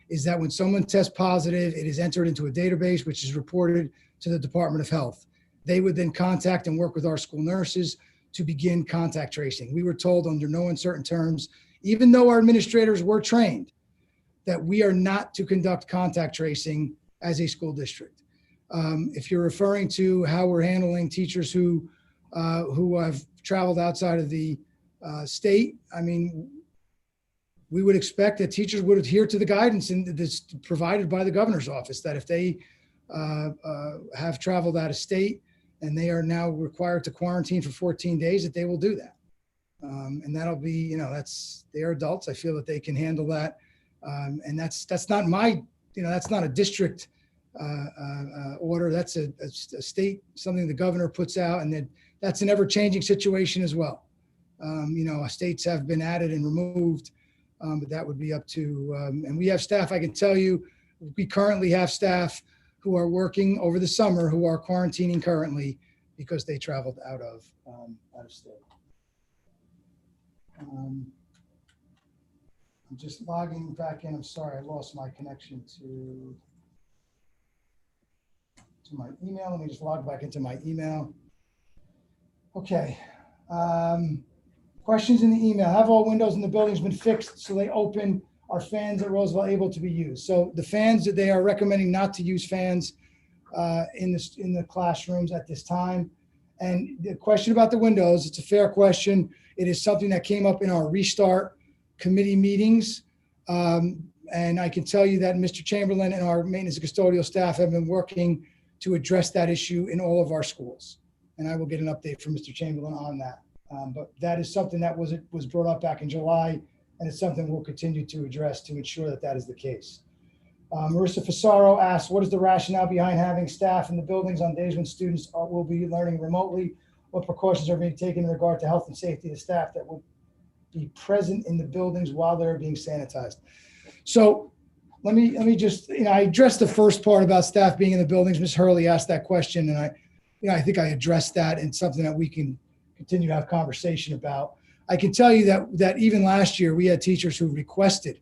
is that when someone tests positive, it is entered into a database, which is reported to the Department of Health. They would then contact and work with our school nurses to begin contact tracing. We were told under no uncertain terms, even though our administrators were trained, that we are not to conduct contact tracing as a school district. If you're referring to how we're handling teachers who have traveled outside of the state, I mean, we would expect that teachers would adhere to the guidance that's provided by the governor's office, that if they have traveled out of state and they are now required to quarantine for 14 days, that they will do that. And that'll be, they're adults. I feel that they can handle that. And that's not my, that's not a district order. That's a state, something the governor puts out, and that's an ever-changing situation as well. States have been added and removed, but that would be up to, and we have staff, I can tell you, we currently have staff who are working over the summer who are quarantining currently because they traveled out of state. I'm just logging back in. I'm sorry, I lost my connection to my email. Let me just log back into my email. Okay. Questions in the email. Have all windows in the buildings been fixed so they open? Are fans at Roosevelt able to be used? So the fans, that they are recommending not to use fans in the classrooms at this time. And the question about the windows, it's a fair question. It is something that came up in our restart committee meetings. And I can tell you that Mr. Chamberlain and our maintenance and custodial staff have been working to address that issue in all of our schools. And I will get an update from Mr. Chamberlain on that. But that is something that was brought up back in July, and it's something we'll continue to address to ensure that that is the case. Marissa Fasaro asks, what is the rationale behind having staff in the buildings on days when students will be learning remotely? What precautions are being taken in regard to health and safety of the staff that will be present in the buildings while they're being sanitized? So let me just, I addressed the first part about staff being in the buildings. Ms. Hurley asked that question, and I think I addressed that, and something that we can continue to have conversation about. I can tell you that even last year, we had teachers who requested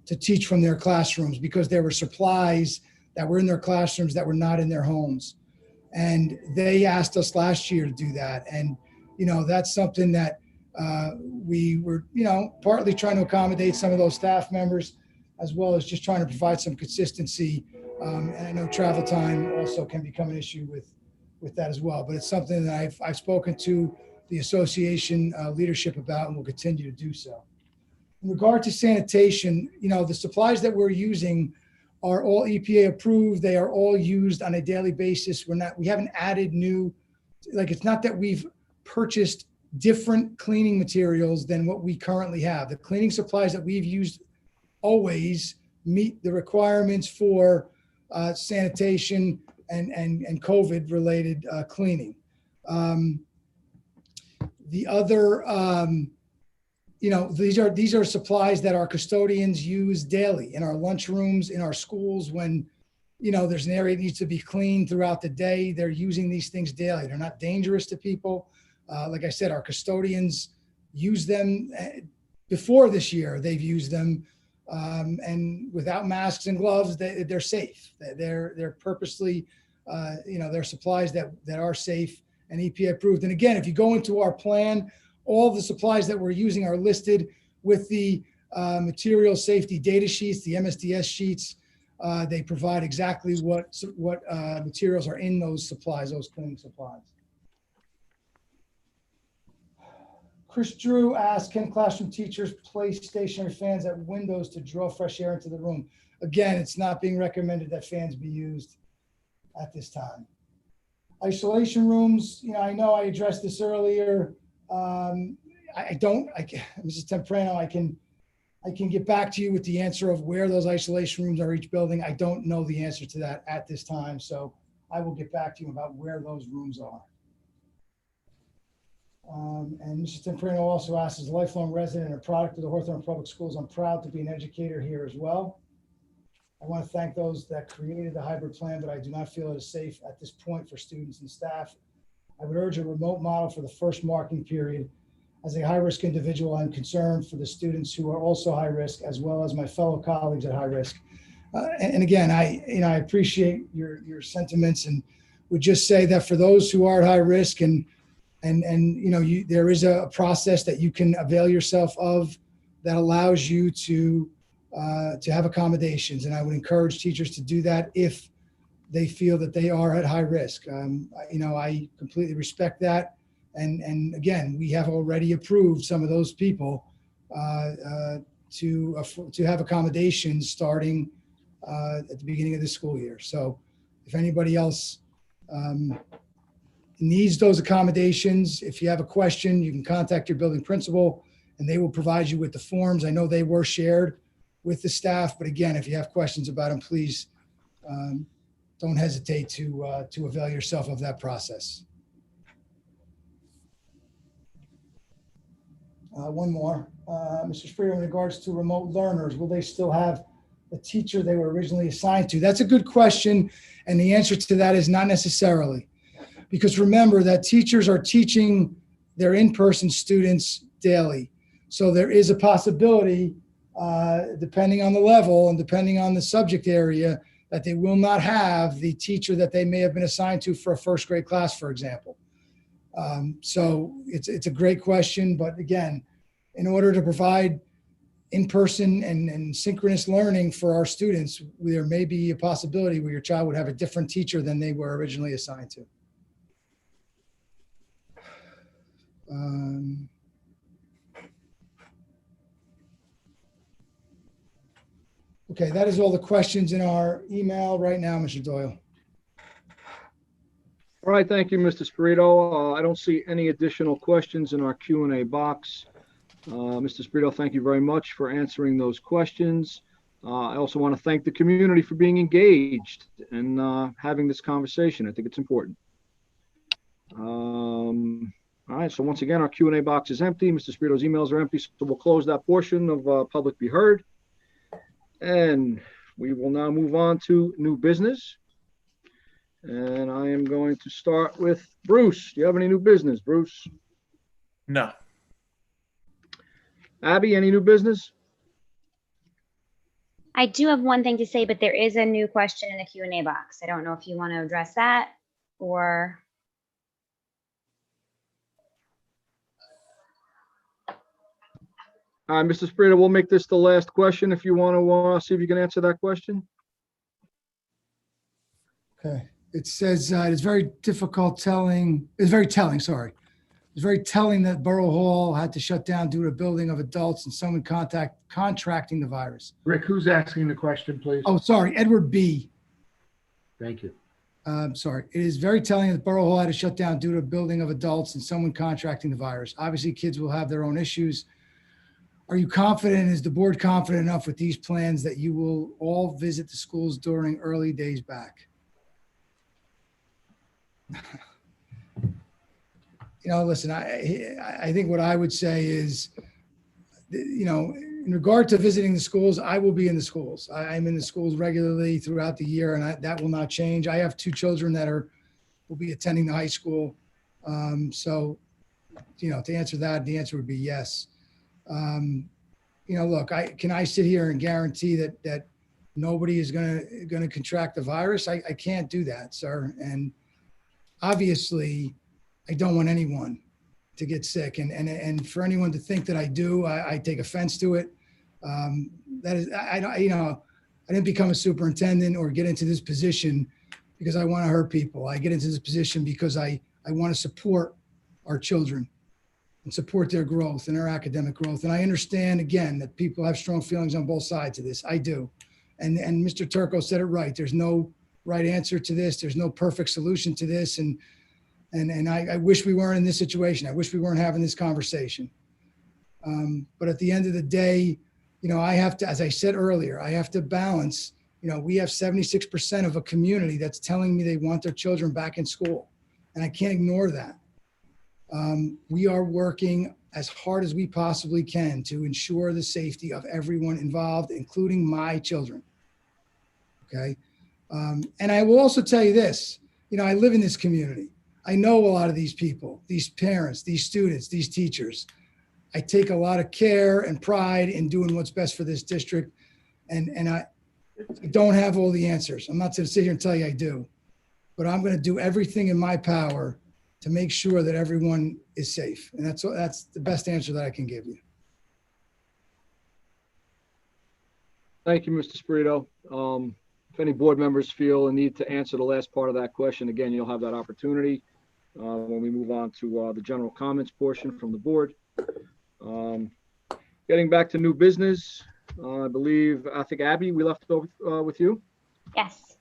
to teach from their classrooms because there were supplies that were in their classrooms that were not in their homes. And they asked us last year to do that. And, that's something that we were, partly trying to accommodate some of those staff members, as well as just trying to provide some consistency. And I know travel time also can become an issue with that as well. But it's something that I've spoken to the association leadership about, and will continue to do so. In regard to sanitation, the supplies that we're using are all EPA approved. They are all used on a daily basis. We haven't added new, it's not that we've purchased different cleaning materials than what we currently have. The cleaning supplies that we've used always meet the requirements for sanitation and COVID related cleaning. The other, these are supplies that our custodians use daily in our lunchrooms, in our schools. When, there's an area that needs to be cleaned throughout the day, they're using these things daily. They're not dangerous to people. Like I said, our custodians use them before this year. They've used them, and without masks and gloves, they're safe. They're purposely, they're supplies that are safe and EPA approved. And again, if you go into our plan, all the supplies that we're using are listed with the material safety data sheets, the MSDS sheets. They provide exactly what materials are in those supplies, those cleaning supplies. Chris Drew asked, can classroom teachers place stationary fans at windows to draw fresh air into the room? Again, it's not being recommended that fans be used at this time. Isolation rooms, I know I addressed this earlier. Mrs. Temprano, I can get back to you with the answer of where those isolation rooms are each building. I don't know the answer to that at this time, so I will get back to you about where those rooms are. And Mrs. Temprano also asks, as a lifelong resident and a product of the Hawthorne Public Schools, I'm proud to be an educator here as well. I want to thank those that created the hybrid plan, but I do not feel it is safe at this point for students and staff. I would urge a remote model for the first marking period. As a high-risk individual, I'm concerned for the students who are also high risk, as well as my fellow colleagues at high risk. And again, I appreciate your sentiments, and would just say that for those who are at high risk, and there is a process that you can avail yourself of that allows you to have accommodations. And I would encourage teachers to do that if they feel that they are at high risk. I completely respect that. And again, we have already approved some of those people to have accommodations starting at the beginning of the school year. So if anybody else needs those accommodations, if you have a question, you can contact your building principal and they will provide you with the forms. I know they were shared with the staff, but again, if you have questions about them, please don't hesitate to avail yourself of that process. One more, Mr. Spreeder, in regards to remote learners, will they still have the teacher they were originally assigned to? That's a good question. And the answer to that is not necessarily. Because remember that teachers are teaching their in-person students daily. So there is a possibility, depending on the level and depending on the subject area, that they will not have the teacher that they may have been assigned to for a first grade class, for example. So it's a great question, but again, in order to provide in-person and synchronous learning for our students, there may be a possibility where your child would have a different teacher than they were originally assigned to. Okay, that is all the questions in our email right now, Mr. Doyle. All right, thank you, Mr. Spirito. I don't see any additional questions in our Q&A box. Mr. Spirito, thank you very much for answering those questions. I also want to thank the community for being engaged and having this conversation. I think it's important. All right, so once again, our Q&A box is empty. Mr. Spirito's emails are empty, so we'll close that portion of public be heard. And we will now move on to new business. And I am going to start with Bruce. Do you have any new business, Bruce? No. Abby, any new business? I do have one thing to say, but there is a new question in the Q&A box. I don't know if you want to address that or. All right, Mr. Sprita, we'll make this the last question if you want to see if you can answer that question. Okay. It says it's very telling that Borough Hall had to shut down due to a building of adults and someone contracting the virus. Rick, who's asking the question, please? Oh, sorry, Edward B. Thank you. Sorry. It is very telling that Borough Hall had to shut down due to a building of adults and someone contracting the virus. Obviously, kids will have their own issues. Are you confident, is the board confident enough with these plans that you will all visit the schools during early days back? Listen, I think what I would say is, in regard to visiting the schools, I will be in the schools. I'm in the schools regularly throughout the year, and that will not change. I have 2 children that will be attending the high school. So, to answer that, the answer would be yes. Look, can I sit here and guarantee that nobody is going to contract the virus? I can't do that, sir. And obviously, I don't want anyone to get sick, and for anyone to think that I do, I take offense to it. That is, I didn't become a superintendent or get into this position because I want to hurt people. I get into this position because I want to support our children and support their growth and their academic growth. And I understand, again, that people have strong feelings on both sides of this. I do. And Mr. Turco said it right. There's no right answer to this. There's no perfect solution to this. And I wish we weren't in this situation. I wish we weren't having this conversation. But at the end of the day, I have to, as I said earlier, I have to balance, we have 76% of a community that's telling me they want their children back in school. And I can't ignore that. We are working as hard as we possibly can to ensure the safety of everyone involved, including my children. Okay. And I will also tell you this, I live in this community. I know a lot of these people, these parents, these students, these teachers. I take a lot of care and pride in doing what's best for this district. And I don't have all the answers. I'm not going to sit here and tell you I do, but I'm going to do everything in my power to make sure that everyone is safe. And that's the best answer that I can give you. Thank you, Mr. Spirito. If any board members feel a need to answer the last part of that question, again, you'll have that opportunity when we move on to the general comments portion from the board. Getting back to new business, I think Abby, we left off with you. Yes.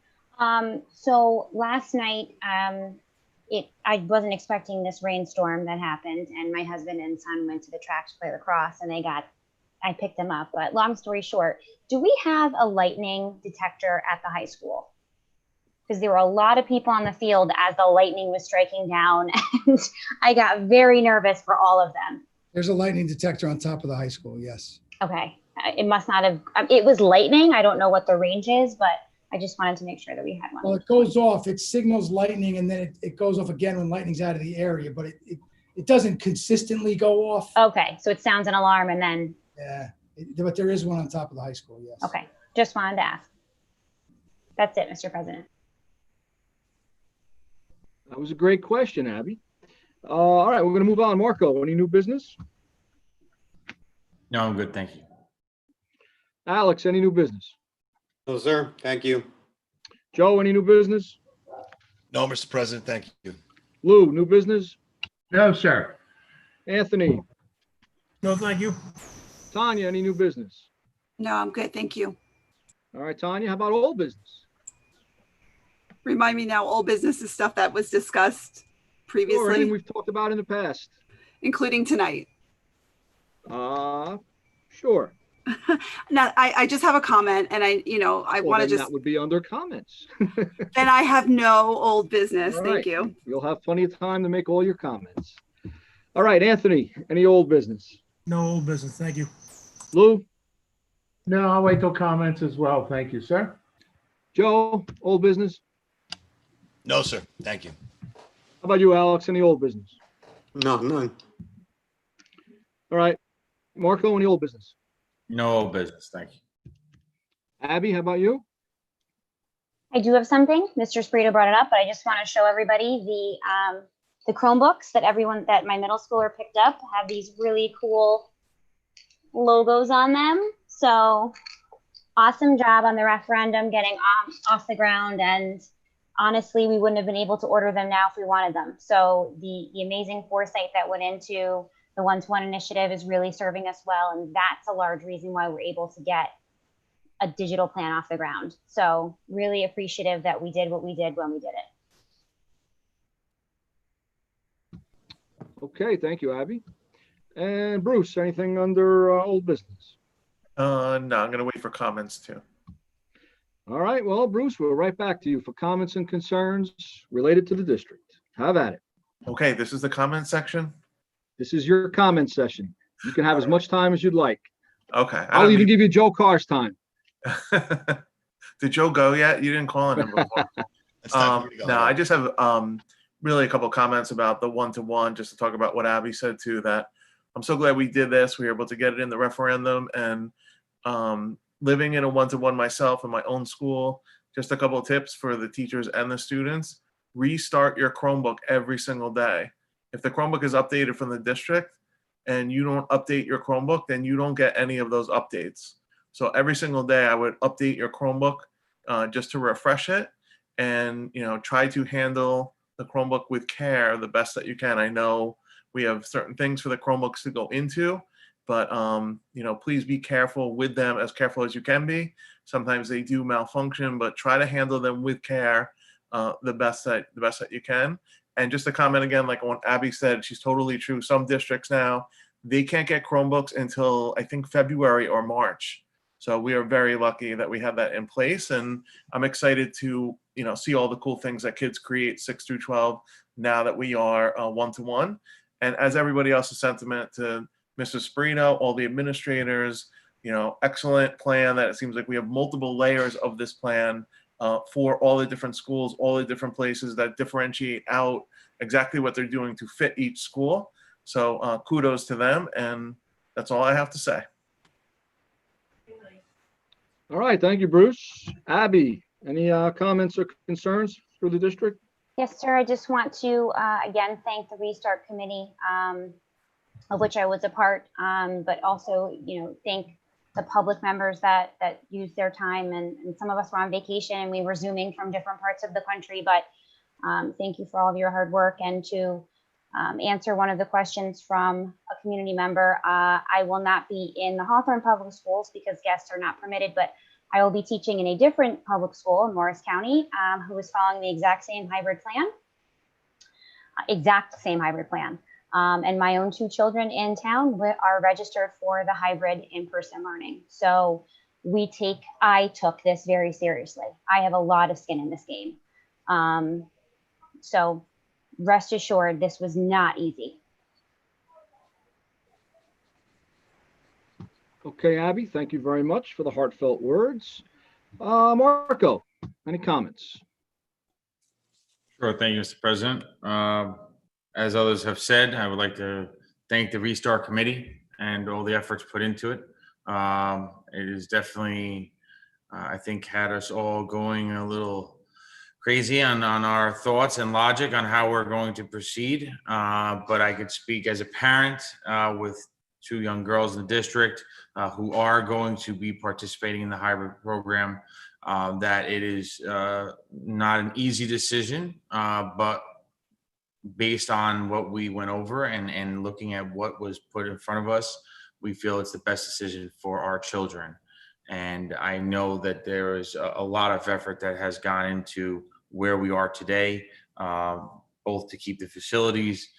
So last night, I wasn't expecting this rainstorm that happened, and my husband and son went to the track to play lacrosse, and I picked them up. But long story short, do we have a lightning detector at the high school? Because there were a lot of people on the field as the lightning was striking down, and I got very nervous for all of them. There's a lightning detector on top of the high school, yes. Okay. It must not have, it was lightning. I don't know what the range is, but I just wanted to make sure that we had one. Well, it goes off, it signals lightning, and then it goes off again when lightning's out of the area, but it doesn't consistently go off. Okay, so it sounds an alarm and then, Yeah, but there is one on top of the high school, yes. okay, just wanted to ask. That's it, Mr. President. That was a great question, Abby. All right, we're going to move on. Marco, any new business? No, I'm good. Thank you. Alex, any new business? No, sir. Thank you. Joe, any new business? No, Mr. President, thank you. Lou, new business? No, sir. Anthony, No, thank you. Tanya, any new business? No, I'm good. Thank you. All right, Tanya, how about old business? Remind me now, old business is stuff that was discussed Or anything previously, we've talked about in the past? including tonight. Sure. Now, I just have a comment, and I Well, want to then just, that would be under comments. then I have no old business. All Thank right. you. You'll have plenty of time to make all your comments. All right, Anthony, any old business? No old business, thank you. Lou, No, I'll wait till comments as well. Thank you, sir. Joe, old business? No, sir, thank you. How about you, Alex? Any old business? No, none. All right. Marco, any old business? No business. Thank you. Abby, how about you? I do have something. Mr. Sprito brought it up, but I just want to show everybody the Chromebooks that my middle schooler picked up have these really cool logos on them. So awesome job on the referendum getting off the ground, and honestly, we wouldn't have been able to order them now if we wanted them. So the amazing foresight that went into the one-to-one initiative is really serving us well, and that's a large reason why we're able to get a digital plan off the ground. So really appreciative that we did what we did when we did it. Okay, thank you, Abby. And Bruce, anything under old business? No, I'm gonna wait for comments too. All right, well, Bruce, we're right back to you for comments and concerns related to the district. Have at it. Okay, this is the comment section. This is your comment session. You can have as much time as you'd like. Okay. I'll even give you Joe Carr's time. Did Joe go yet? You didn't call on him before. It's time for me to go. No, I just have really a couple comments about the one-to-one, just to talk about what Abby said too, that I'm so glad we did this. We were able to get it in the referendum, and living in a one-to-one myself in my own school, just a couple of tips for the teachers and the students. Restart your Chromebook every single day. If the Chromebook is updated from the district and you don't update your Chromebook, then you don't get any of those updates. So every single day I would update your Chromebook just to refresh it, and try to handle the Chromebook with care the best that you can. I know we have certain things for the Chromebooks to go into, but please be careful with them, as careful as you can be. Sometimes they do malfunction, but try to handle them with care the best that you can. And just to comment again, like what Abby said, she's totally true. Some districts now, they can't get Chromebooks until I think February or March. So we are very lucky that we have that in place, and I'm excited to see all the cool things that kids create 6 through 12 now that we are one-to-one. And as everybody else's sentiment to Mr. Sprito, all the administrators, excellent plan. That it seems like we have multiple layers of this plan for all the different schools, all the different places that differentiate out exactly what they're doing to fit each school. So kudos to them, and that's all I have to say. All right, thank you, Bruce. Abby, any comments or concerns for the district? Yes, sir. I just want to, again, thank the Restart Committee, of which I was a part, but also, thank the public members that used their time, and some of us were on vacation and we were Zooming from different parts of the country, but thank you for all of your hard work, and to answer one of the questions from a community member. I will not be in the Hawthorne Public Schools because guests are not permitted, but I will be teaching in a different public school in Morris County, who is following the exact same hybrid plan. And my own 2 children in town are registered for the hybrid in-person learning. So I took this very seriously. I have a lot of skin in this game. So rest assured, this was not easy. Okay, Abby, thank you very much for the heartfelt words. Marco, any comments? Sure. Thank you, Mr. President. As others have said, I would like to thank the Restart Committee and all the efforts put into it. It is definitely, I think, had us all going a little crazy on our thoughts and logic on how we're going to proceed. But I could speak as a parent with 2 young girls in the district who are going to be participating in the hybrid program, that it is not an easy decision, but based on what we went over and looking at what was put in front of us, we feel it's the best decision for our children. And I know that there is a lot of effort that has gone into where we are today, both to keep the facilities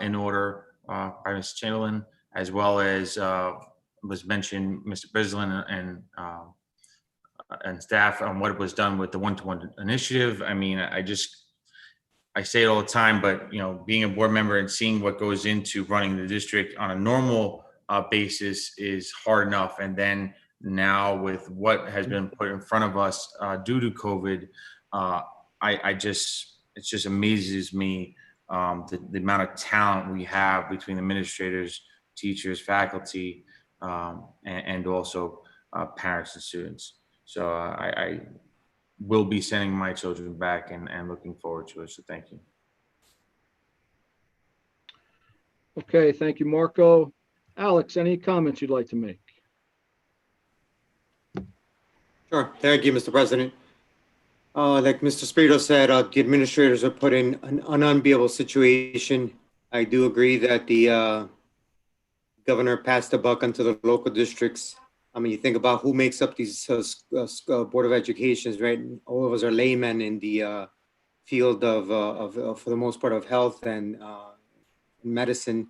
in order by Mr. Chamberlain, as well as was mentioned, Mr. Bislin and staff on what was done with the one-to-one initiative. I mean, I say it all the time, but being a board member and seeing what goes into running the district on a normal basis is hard enough. And then now with what has been put in front of us due to COVID, it just amazes me the amount of talent we have between administrators, teachers, faculty, and also parents and students. So I will be sending my children back and looking forward to it. So thank you. Okay, thank you, Marco. Alex, any comments you'd like to make? Sure. Thank you, Mr. President. Like Mr. Spirito said, the administrators are put in an unenviable situation. I do agree that the governor passed the buck onto the local districts. I mean, you think about who makes up these Board of Educations, right? All of us are laymen in the field of for the most part, of health and medicine.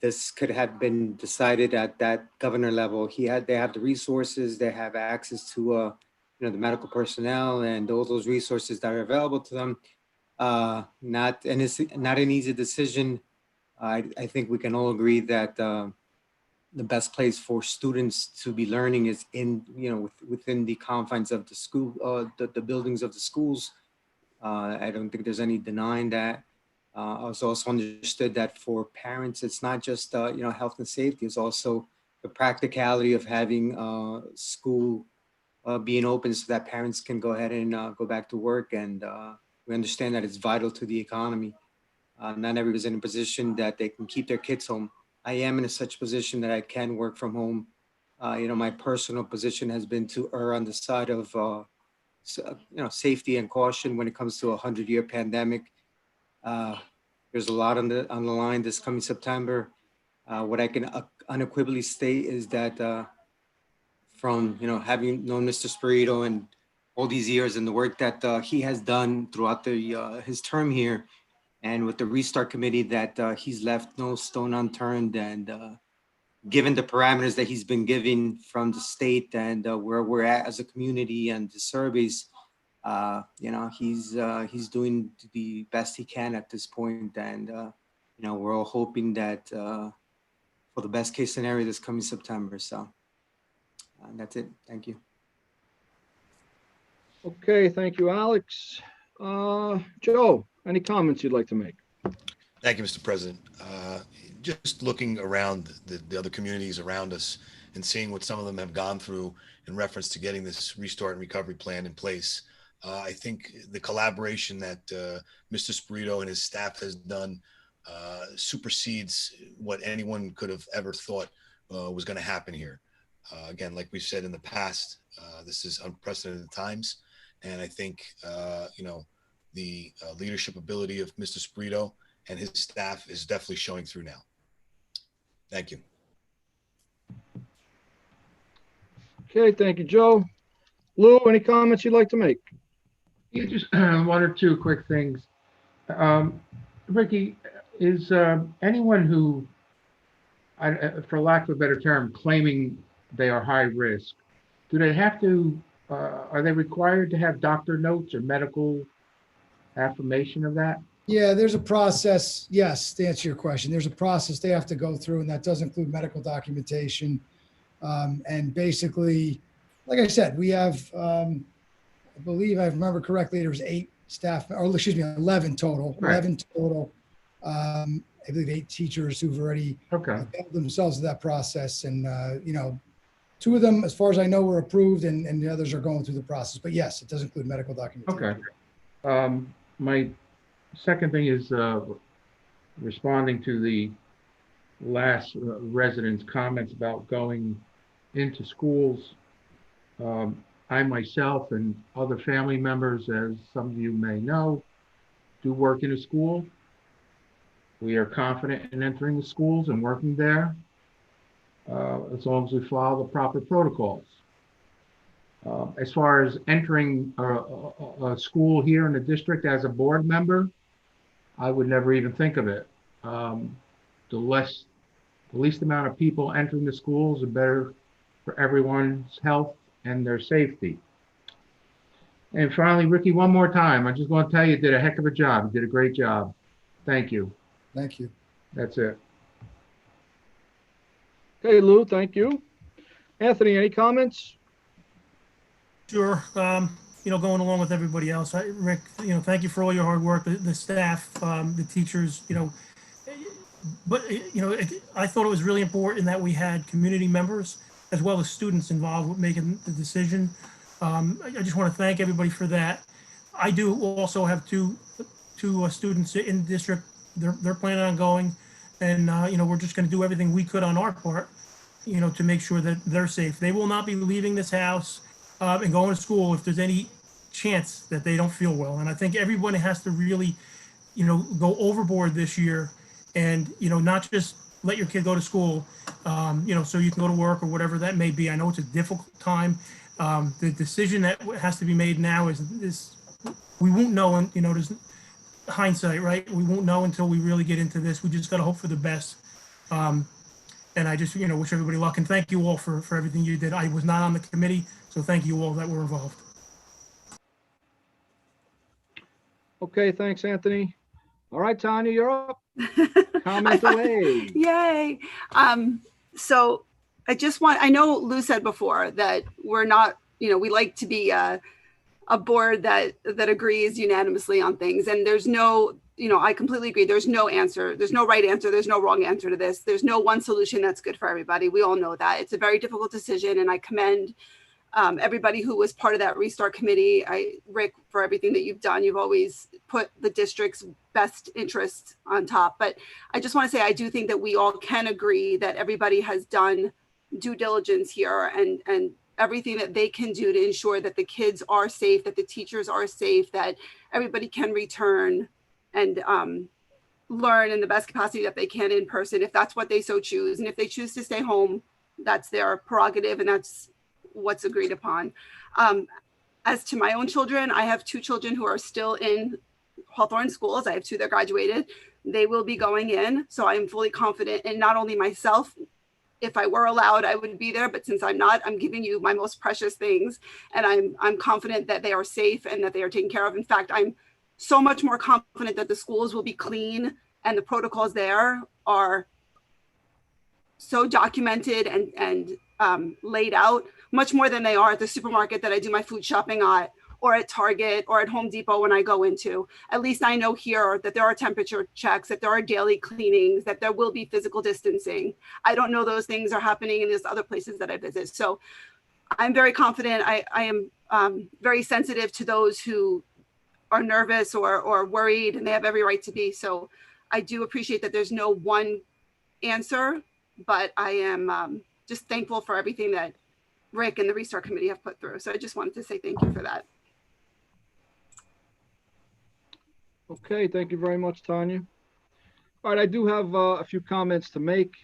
This could have been decided at that governor level. They have the resources, they have access to the medical personnel and all those resources that are available to them. It's not an easy decision. I think we can all agree that the best place for students to be learning is within the confines of the school, the buildings of the schools. I don't think there's any denying that. I was also understood that for parents, it's not just health and safety. It's also the practicality of having school being open so that parents can go ahead and go back to work. And we understand that it's vital to the economy. Not everybody's in a position that they can keep their kids home. I am in such position that I can work from home. My personal position has been to err on the side of safety and caution when it comes to a 100-year pandemic. There's a lot on the line this coming September. What I can unequivocally state is that from having known Mr. Spirito and all these years and the work that he has done throughout his term here, and with the Restart Committee, that he's left no stone unturned. And given the parameters that he's been given from the state and where we're at as a community and the surveys, he's doing the best he can at this point. And we're all hoping that for the best case scenario this coming September. So that's it. Thank you. Okay, thank you, Alex. Joe, any comments you'd like to make? Thank you, Mr. President. Just looking around the other communities around us and seeing what some of them have gone through in reference to getting this restart and recovery plan in place. I think the collaboration that Mr. Spirito and his staff has done supersedes what anyone could have ever thought was going to happen here. Again, like we've said in the past, this is unprecedented times. And I think, the leadership ability of Mr. Spirito and his staff is definitely showing through now. Thank you. Okay, thank you, Joe. Lou, any comments you'd like to make? Yeah, just one or two quick things. Ricky, is anyone who, for lack of a better term, claiming they are high risk, do they have to, are they required to have doctor notes or medical affirmation of that? Yeah, there's a process. Yes, to answer your question, there's a process they have to go through, and that does include medical documentation. And basically, like I said, we have, I believe I remember correctly, there was 8 staff, or excuse me, 11 total. Right. 11 total. I believe 8 teachers who've already availed themselves of that process. And, 2 of them, as far as I know, were approved, and the others are going through the process. But yes, it does include medical documentation. Okay. My second thing is responding to the last resident's comments about going into schools. I myself and other family members, as some of you may know, do work in a school. We are confident in entering the schools and working there, as long as we follow the proper protocols. As far as entering a school here in the district as a board member, I would never even think of it. The least amount of people entering the schools, the better for everyone's health and their safety. And finally, Ricky, one more time, I just want to tell you, you did a heck of a job. You did a great job. Thank you. Thank you. That's it. Okay, Lou, thank you. Anthony, any comments? Sure. Going along with everybody else, Rick, thank you for all your hard work, the staff, the teachers, but, I thought it was really important that we had community members as well as students involved with making the decision. I just want to thank everybody for that. I do also have two students in the district. They're planning on going, and, we're just going to do everything we could on our part, to make sure that they're safe. They will not be leaving this house and going to school if there's any chance that they don't feel well. And I think everyone has to really, go overboard this year and, not just let your kid go to school, so you can go to work or whatever that may be. I know it's a difficult time. The decision that has to be made now is we won't know, and, there's hindsight, right? We won't know until we really get into this. We just got to hope for the best. And I just, wish everybody luck, and thank you all for everything you did. I was not on the committee, so thank you all that were involved. Okay, thanks, Anthony. All right, Tanya, you're up. Comment away. Yay. So I know Lou said before that we're not, we like to be a board that agrees unanimously on things. And there's no, I completely agree. There's no answer. There's no right answer. There's no wrong answer to this. There's no one solution that's good for everybody. We all know that. It's a very difficult decision. And I commend everybody who was part of that restart committee. Rick, for everything that you've done. You've always put the district's best interests on top. But I just want to say, I do think that we all can agree that everybody has done due diligence here and everything that they can do to ensure that the kids are safe, that the teachers are safe, that everybody can return and learn in the best capacity that they can in person, if that's what they so choose. And if they choose to stay home, that's their prerogative, and that's what's agreed upon. As to my own children, I have 2 children who are still in Hawthorne schools. I have 2 that graduated. They will be going in. So I'm fully confident in not only myself. If I were allowed, I would be there. But since I'm not, I'm giving you my most precious things. And I'm confident that they are safe and that they are taken care of. In fact, I'm so much more confident that the schools will be clean and the protocols there are so documented and laid out, much more than they are at the supermarket that I do my food shopping at, or at Target or at Home Depot when I go into. At least I know here that there are temperature checks, that there are daily cleanings, that there will be physical distancing. I don't know those things are happening in these other places that I visit. So I'm very confident. I am very sensitive to those who are nervous or worried, and they have every right to be. So I do appreciate that there's no one answer, but I am just thankful for everything that Rick and the Restart Committee have put through. So I just wanted to say thank you for that. Okay, thank you very much, Tanya. All right, I do have a few comments to make.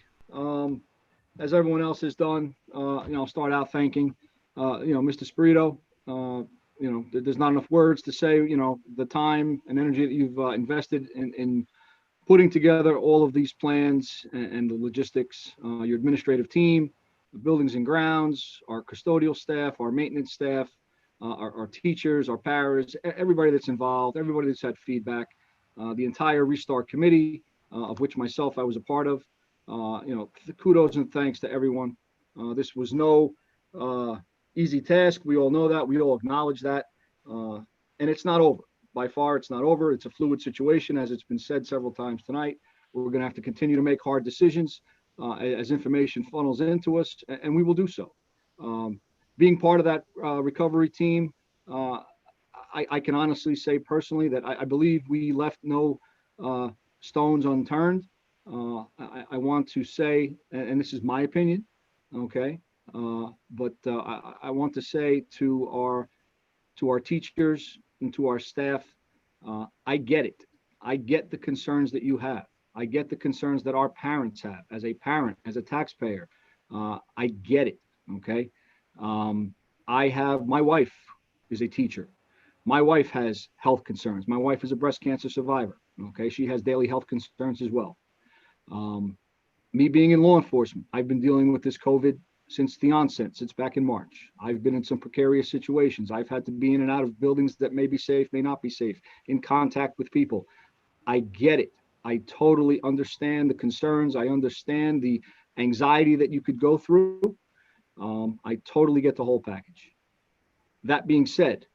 As everyone else has done, I'll start out thanking, Mr. Spirito. There's not enough words to say, the time and energy that you've invested in putting together all of these plans and the logistics, your administrative team, the buildings and grounds, our custodial staff, our maintenance staff, our teachers, our paras, everybody that's involved, everybody that's had feedback, the entire Restart Committee, of which myself I was a part of. Kudos and thanks to everyone. This was no easy task. We all know that. We all acknowledge that. And it's not over. By far, it's not over. It's a fluid situation, as it's been said several times tonight. We're going to have to continue to make hard decisions as information funnels into us, and we will do so. Being part of that recovery team, I can honestly say personally that I believe we left no stones unturned. I want to say, and this is my opinion, okay, but I want to say to our teachers and to our staff, I get it. I get the concerns that you have. I get the concerns that our parents have. As a parent, as a taxpayer, I get it. Okay. My wife is a teacher. My wife has health concerns. My wife is a breast cancer survivor. Okay. She has daily health concerns as well. Me being in law enforcement, I've been dealing with this COVID since the onset, since back in March. I've been in some precarious situations. I've had to be in and out of buildings that may be safe, may not be safe, in contact with people. I get it. I totally understand the concerns. I understand the anxiety that you could go through. I totally get the whole package. That being said,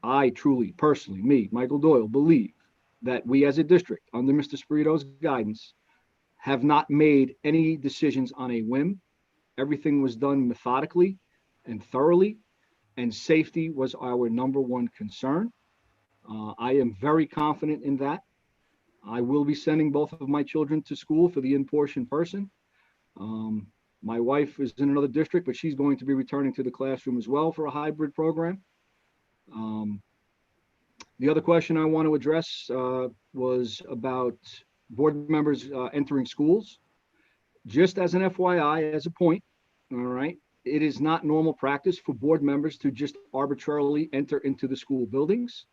I truly, personally, me, Michael Doyle, believe that we as a district, under Mr. Spirito's guidance, have not made any decisions on a whim. Everything was done methodically and thoroughly, and safety was our number one concern. I am very confident in that. I will be sending both of my children to school for the in-person person. My wife is in another district, but she's going to be returning to the classroom as well for a hybrid program. The other question I want to address was about board members entering schools. Just as an FYI, as a point, all right, it is not normal practice for board members to just arbitrarily enter into the school buildings.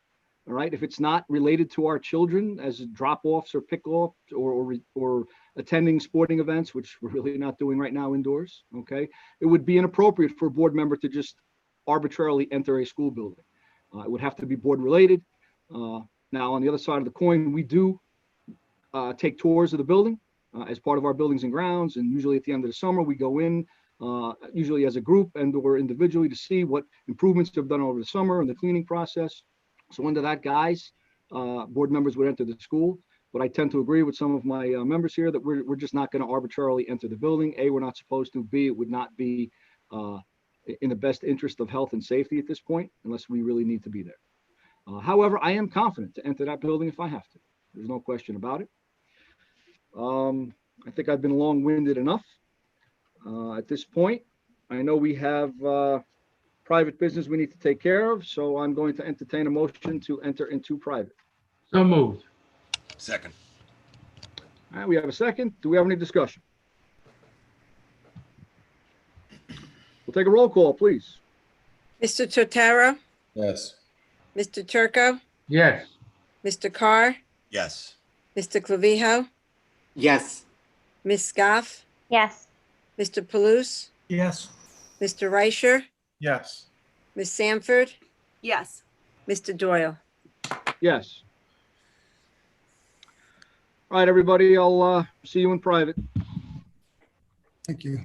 All right, if it's not related to our children as drop-offs or pick-offs or attending sporting events, which we're really not doing right now indoors, okay, it would be inappropriate for a board member to just arbitrarily enter a school building. It would have to be board related. Now, on the other side of the coin, we do take tours of the building as part of our buildings and grounds, and usually at the end of the summer, we go in, usually as a group and or individually, to see what improvements have done over the summer and the cleaning process. So under that guise, board members would enter the school. But I tend to agree with some of my members here that we're just not going to arbitrarily enter the building. A, we're not supposed to. B, it would not be in the best interest of health and safety at this point, unless we really need to be there. However, I am confident to enter that building if I have to. There's no question about it. I think I've been long-winded enough at this point. I know we have private business we need to take care of, so I'm going to entertain a motion to enter into private. So moved. Second. All right, we have a second. Do we have any discussion? We'll take a roll call, please. Mr. Totaro, Yes. Mr. Turco, Yes. Mr. Carr, Yes. Mr. Clavijo, Yes. Ms. Scoff, Yes. Mr. Palouse, Yes. Mr. Reicher, Yes. Ms. Sanford, Yes. Mr. Doyle. Yes. All right, everybody, I'll see you in private. Thank you.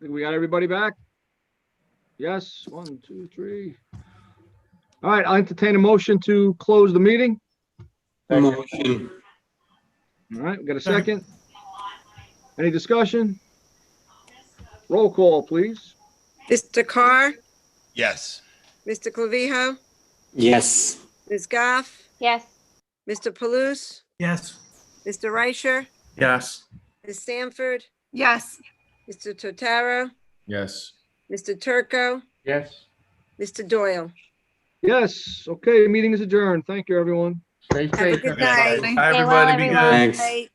Think we got everybody back? Yes, 1, 2, 3. All right, I'll entertain a motion to close the meeting. Motion. All right, we got a second? Any discussion? Roll call, please. Mr. Carr, Yes. Mr. Clavijo, Yes. Ms. Goff, Yes. Mr. Palooz, Yes. Mr. Reicher, Yes. Ms. Sanford, Yes. Mr. Totaro, Yes. Mr. Turco, Yes, Mr. Doyle. Yes, okay, the meeting is adjourned. Thank you, everyone. stay Have a safe. good everybody. night. Hi, Stay well, everybody. Be good. everyone. Thanks. Bye.